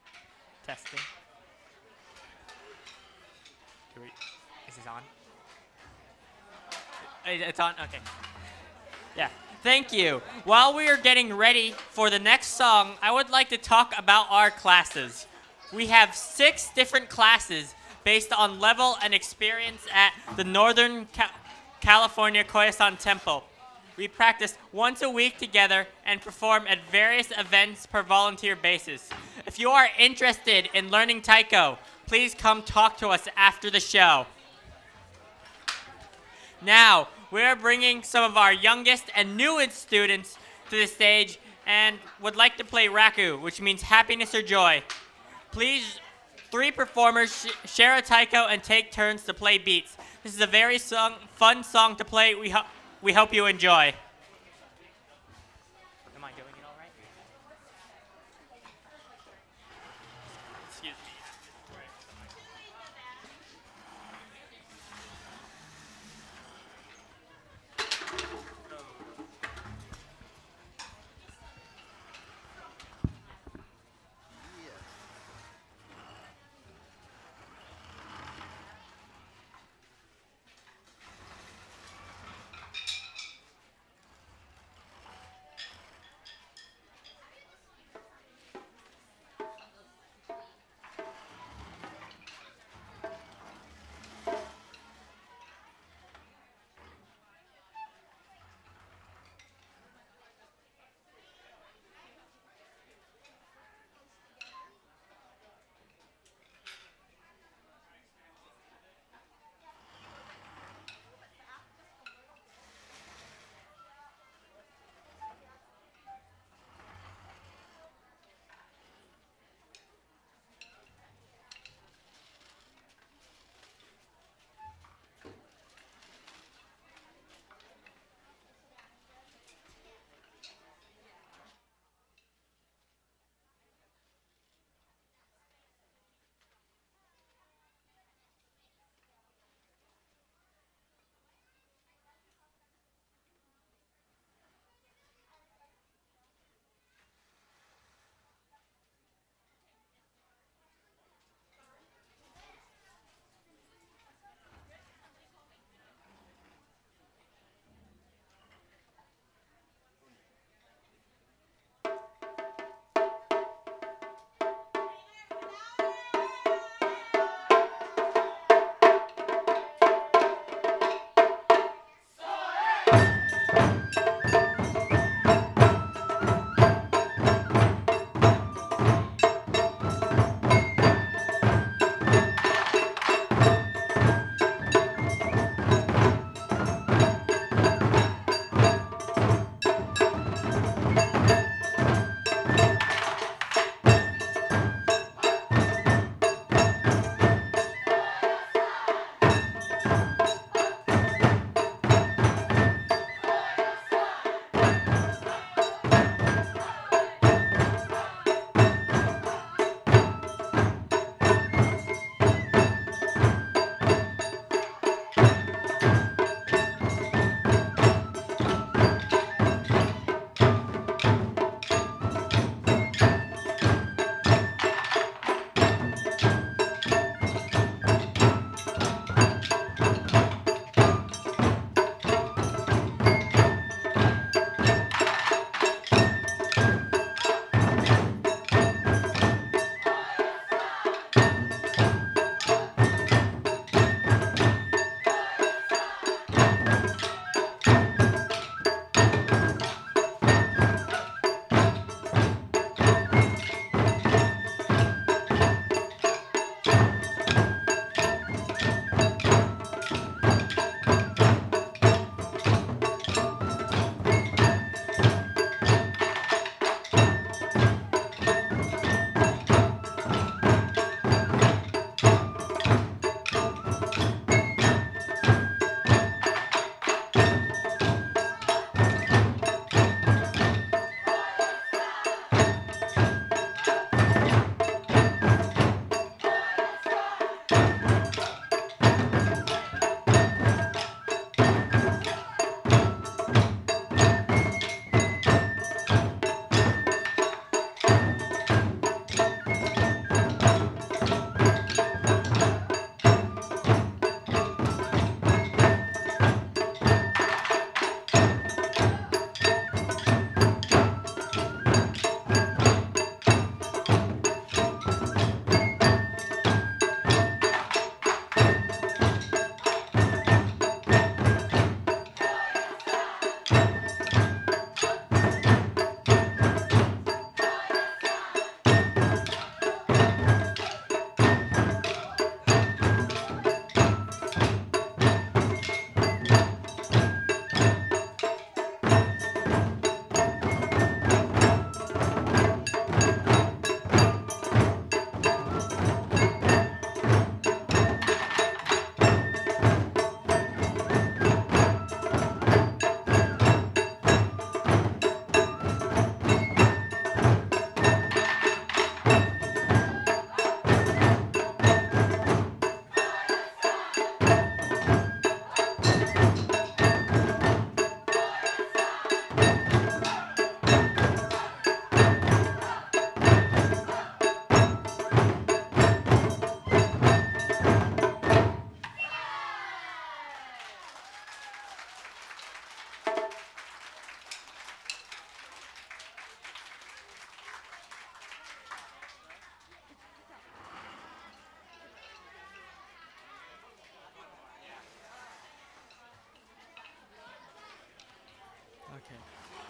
Testing. Is this on? It's on? Okay. Yeah. Thank you. While we are getting ready for the next song, I would like to talk about our classes. We have 6 different classes based on level and experience at the Northern California Koyasan Temple. We practice once a week together and perform at various events per volunteer basis. If you are interested in learning Taiko, please come talk to us after the show. Now, we are bringing some of our youngest and newest students to the stage and would like to play Raku, which means happiness or joy. Please, 3 performers share a taiko and take turns to play beats. This is a very fun song to play. We hope you enjoy. Am I doing it all right? Excuse me.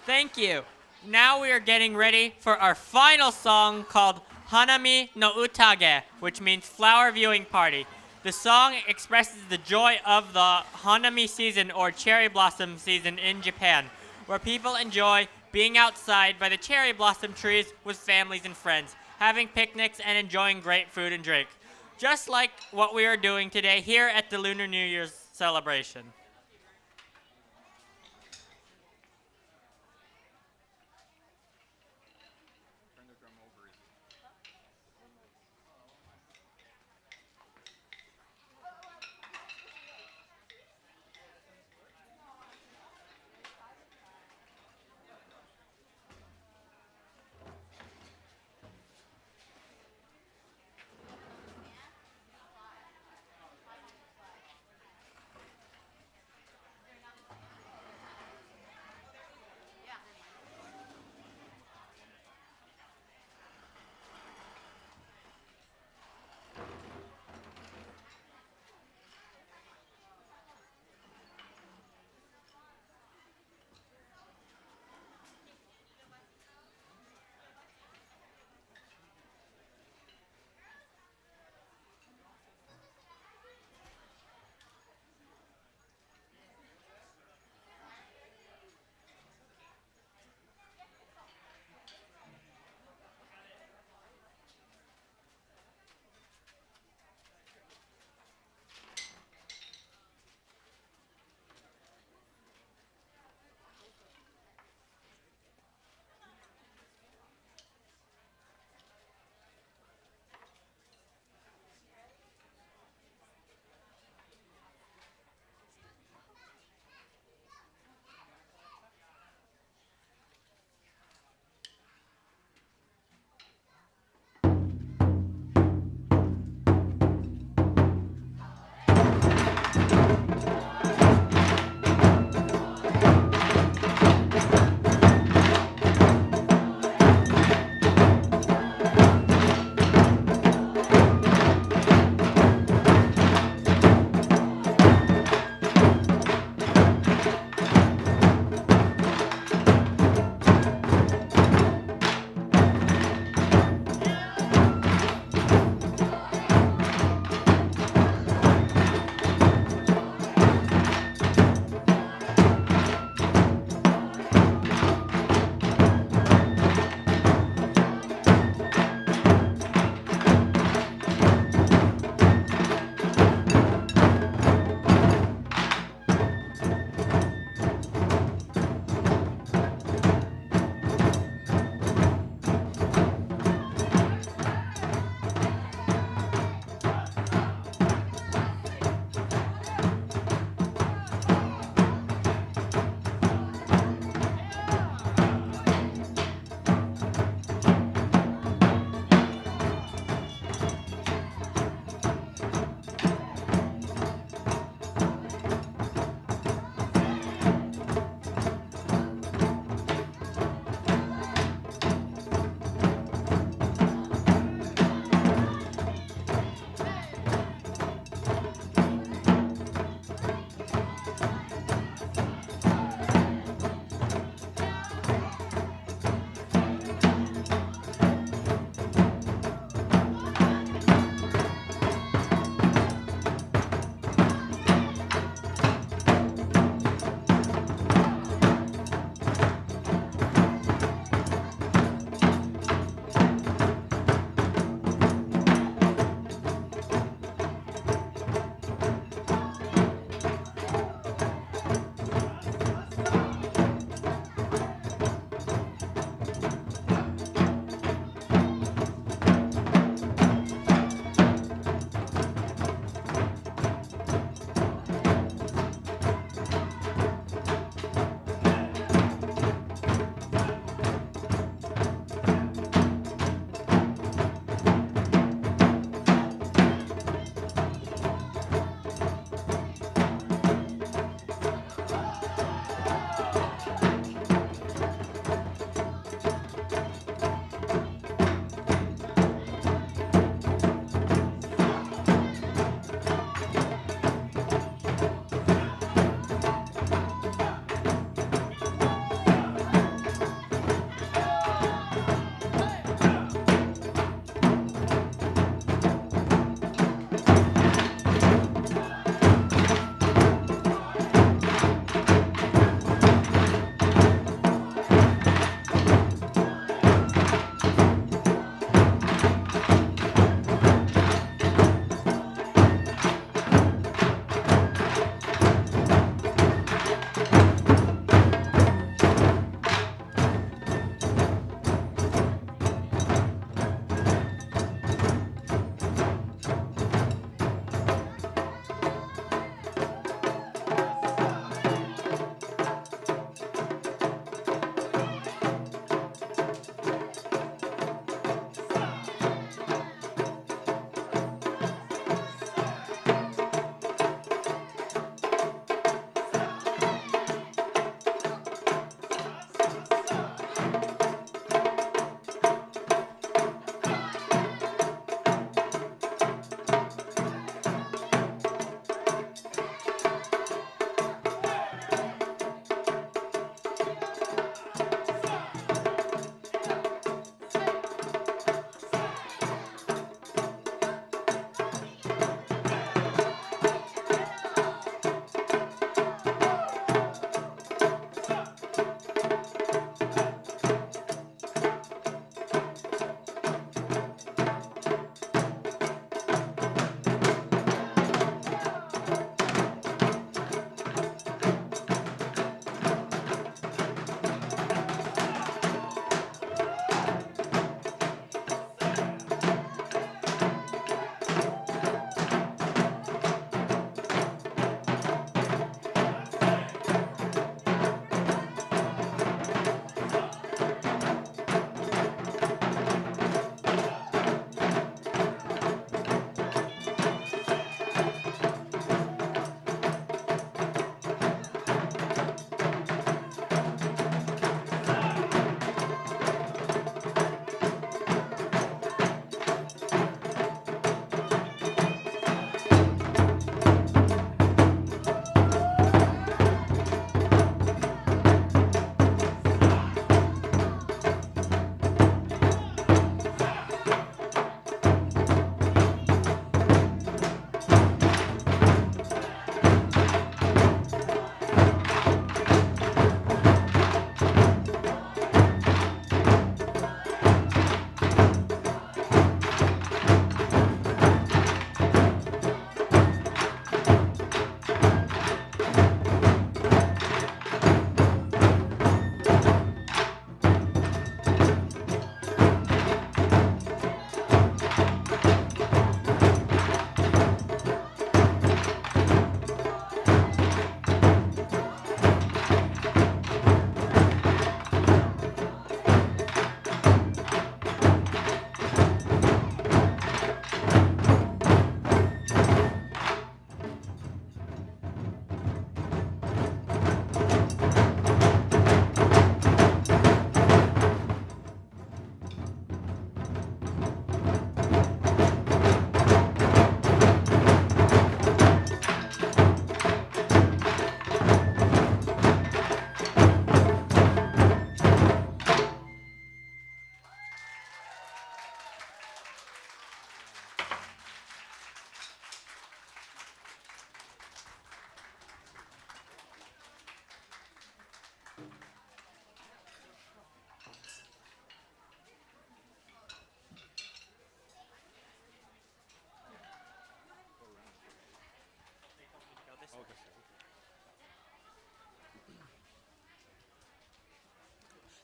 Thank you. Now we are getting ready for our final song called Hanami no Utage, which means flower viewing party. The song expresses the joy of the Hanami season or cherry blossom season in Japan, where people enjoy being outside by the cherry blossom trees with families and friends, having picnics and enjoying great food and drink. Just like what we are doing today here at the Lunar New Year's celebration.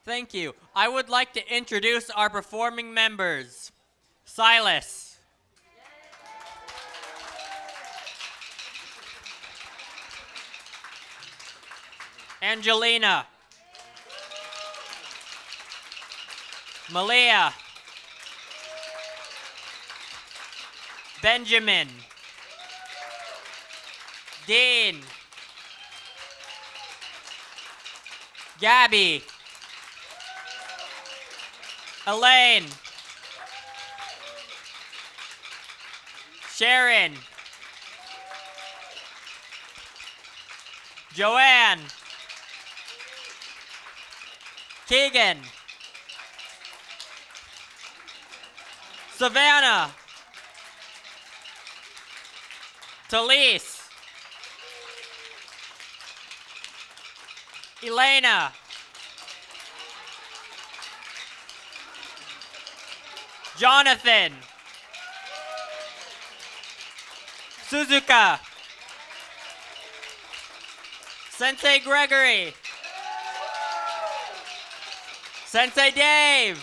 Thank you. I would like to introduce our performing members. Silas. Angelina. Malia. Benjamin. Dean. Gabby. Elaine. Sharon. Joanne. Keegan. Savannah. Talise. Elena. Jonathan. Suzuka. Sensei Gregory. Sensei Dave.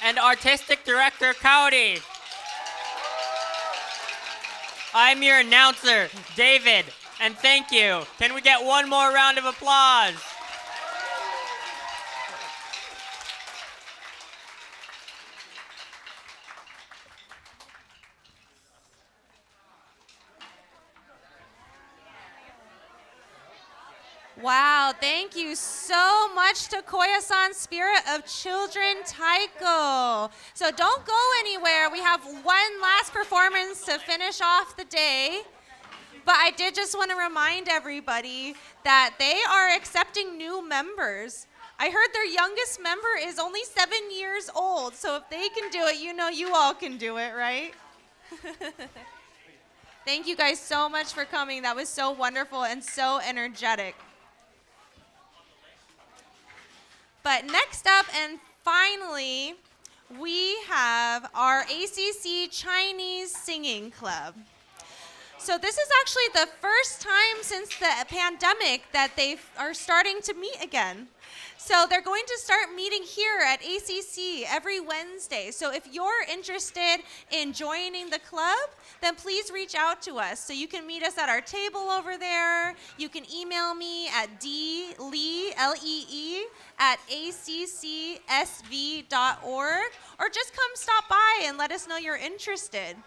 And Artistic Director Cody. I'm your announcer, David, and thank you. Can we get one more round of applause? Wow, thank you so much to Koyasan Spirit of Children Taiko. So don't go anywhere. We have one last performance to finish off the day. But I did just want to remind everybody that they are accepting new members. I heard their youngest member is only 7 years old. So if they can do it, you know you all can do it, right? Thank you guys so much for coming. That was so wonderful and so energetic. But next up and finally, we have our ACC Chinese Singing Club. So this is actually the first time since the pandemic that they are starting to meet again. So they're going to start meeting here at ACC every Wednesday. So if you're interested in joining the club, then please reach out to us. So you can meet us at our table over there. You can email me at dlee, L-E-E, at accsv.org, or just come stop by and let us know you're interested.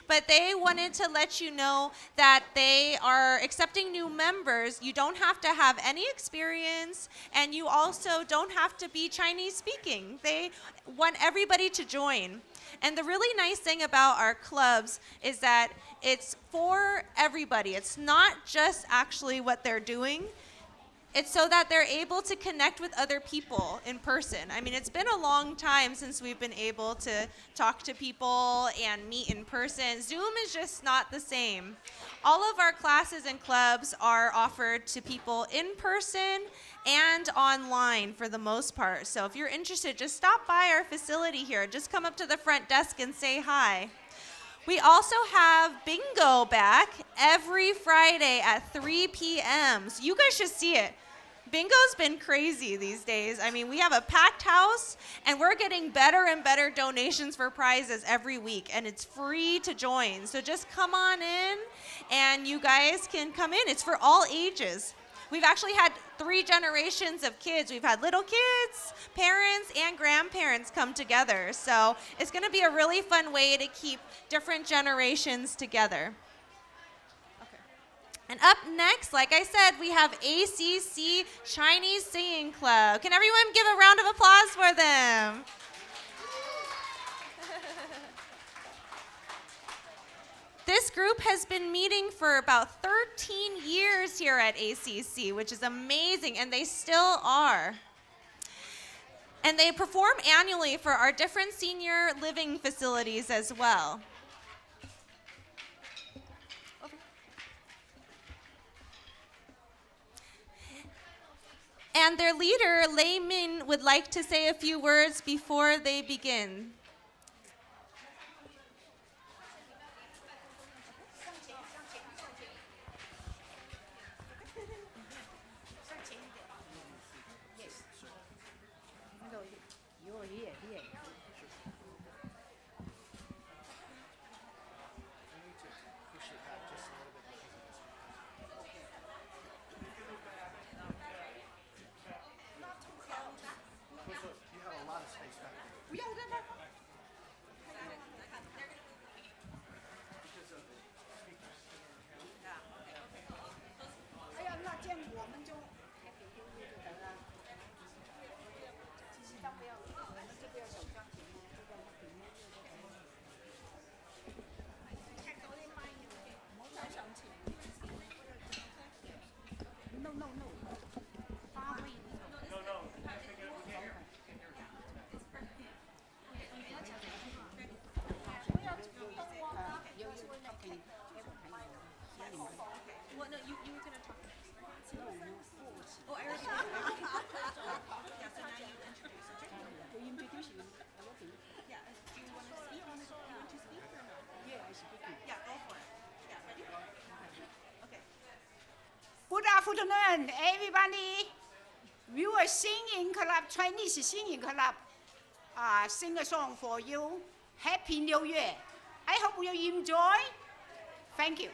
But they wanted to let you know that they are accepting new members. You don't have to have any experience, and you also don't have to be Chinese speaking. They want everybody to join. And the really nice thing about our clubs is that it's for everybody. It's not just actually what they're doing. It's so that they're able to connect with other people in person. I mean, it's been a long time since we've been able to talk to people and meet in person. Zoom is just not the same. All of our classes and clubs are offered to people in person and online for the most part. So if you're interested, just stop by our facility here. Just come up to the front desk and say hi. We also have bingo back every Friday at 3 p.m. So you guys should see it. Bingo's been crazy these days. I mean, we have a packed house, and we're getting better and better donations for prizes every week, and it's free to join. So just come on in, and you guys can come in. It's for all ages. We've actually had 3 generations of kids. We've had little kids, parents, and grandparents come together. So it's going to be a really fun way to keep different generations together. Okay. And up next, like I said, we have ACC Chinese Singing Club. Can everyone give a round of applause for them? This group has been meeting for about 13 years here at ACC, which is amazing, and they still are. And they perform annually for our different senior living facilities as well. And their leader, Lei Min, would like to say a few words before they begin. Good afternoon, everybody. We were singing club, Chinese singing club. Sing a song for you. Happy New Year. I hope you enjoy. Thank you.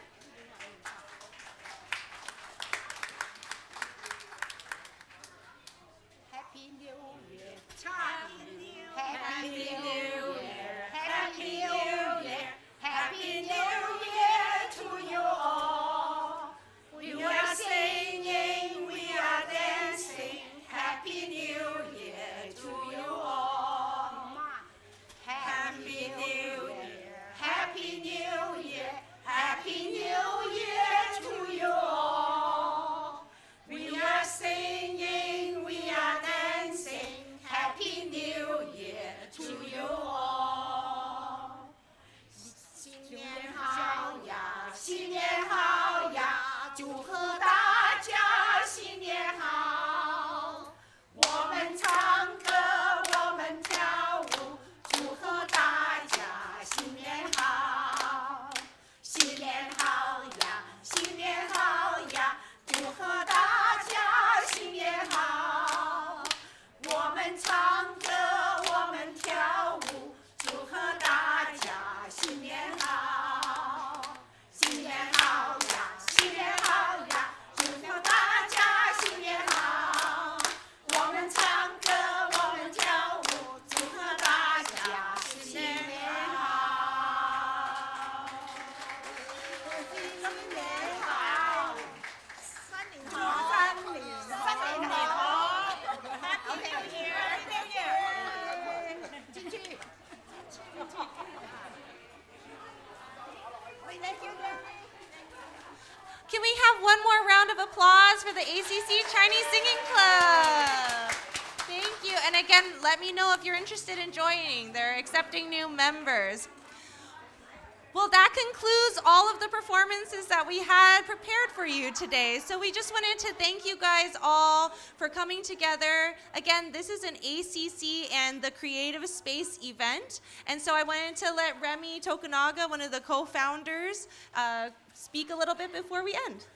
Happy New Year. Happy New Year. Happy New Year. Happy New Year to you all. We are singing, we are dancing. Happy New Year to you all. Happy New Year. Happy New Year. Happy New Year to you all. We are singing, we are dancing. Happy New Year to you all. 新年好呀，新年好呀，祝贺大家新年好。我们唱歌，我们跳舞，祝贺大家新年好。新年好呀，新年好呀，祝贺大家新年好。我们唱歌，我们跳舞，祝贺大家新年好。新年好呀，新年好呀，祝贺大家新年好。我们唱歌，我们跳舞，祝贺大家新年好。新年好，三年好，三年好。Happy New Year, Happy New Year。进去。Can we have one more round of applause for the ACC Chinese Singing Club? Thank you. And again, let me know if you're interested in joining. They're accepting new members. Well, that concludes all of the performances that we had prepared for you today. So we just wanted to thank you guys all for coming together. Again, this is an ACC and the Creative Space event. And so I wanted to let Remy Tokunaga, one of the co-founders, speak a little bit before we end.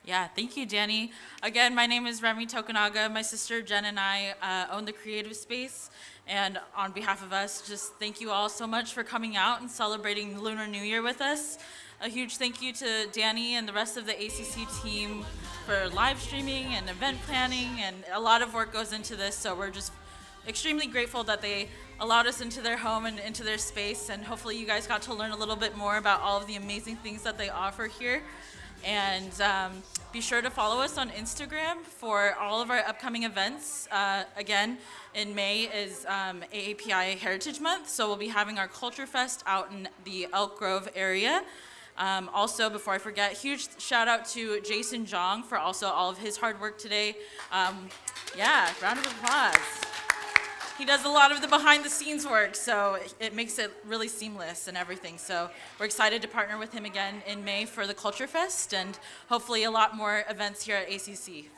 Yeah, thank you, Danny. Again, my name is Remy Tokunaga. My sister Jen and I own the Creative Space. And on behalf of us, just thank you all so much for coming out and celebrating Lunar New Year with us. A huge thank you to Danny and the rest of the ACC team for live streaming and event planning. And a lot of work goes into this, so we're just extremely grateful that they allowed us into their home and into their space. And hopefully you guys got to learn a little bit more about all of the amazing things that they offer here. And be sure to follow us on Instagram for all of our upcoming events. Again, in May is AAPI Heritage Month, so we'll be having our Culture Fest out in the Elk Grove area. Also, before I forget, huge shout out to Jason Chong for also all of his hard work today. Yeah, round of applause. He does a lot of the behind the scenes work, so it makes it really seamless and everything. So we're excited to partner with him again in May for the Culture Fest and hopefully a lot more events here at ACC.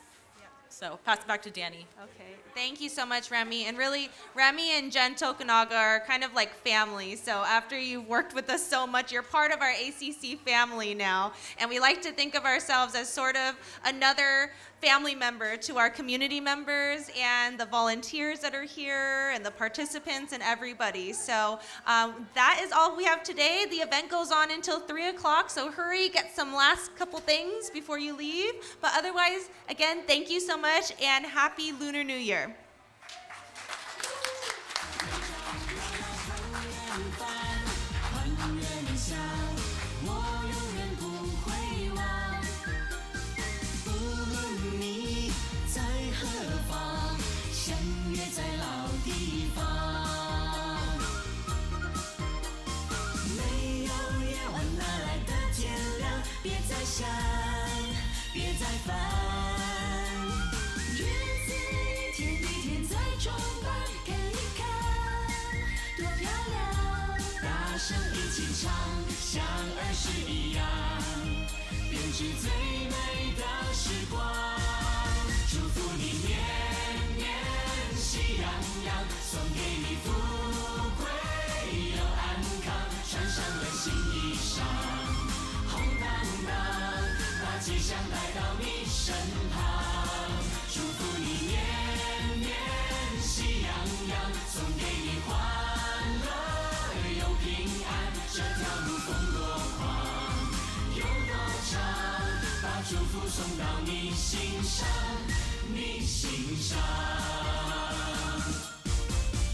So pass it back to Danny. Okay, thank you so much, Remy. And really, Remy and Jen Tokunaga are kind of like family. So after you've worked with us so much, you're part of our ACC family now. And we like to think of ourselves as sort of another family member to our community members and the volunteers that are here and the participants and everybody. So that is all we have today. The event goes on until 3 o'clock, so hurry, get some last couple things before you leave. But otherwise, again, thank you so much and happy Lunar New Year.像儿时一样，编织最美的时光。祝福你年年喜洋洋，送给你富贵又安康，穿上了新衣裳，红当当，把吉祥带到你身旁。祝福你年年喜洋洋，送给你欢乐又平安，这条路风多宽有多长，把祝福送到你心上，你心上。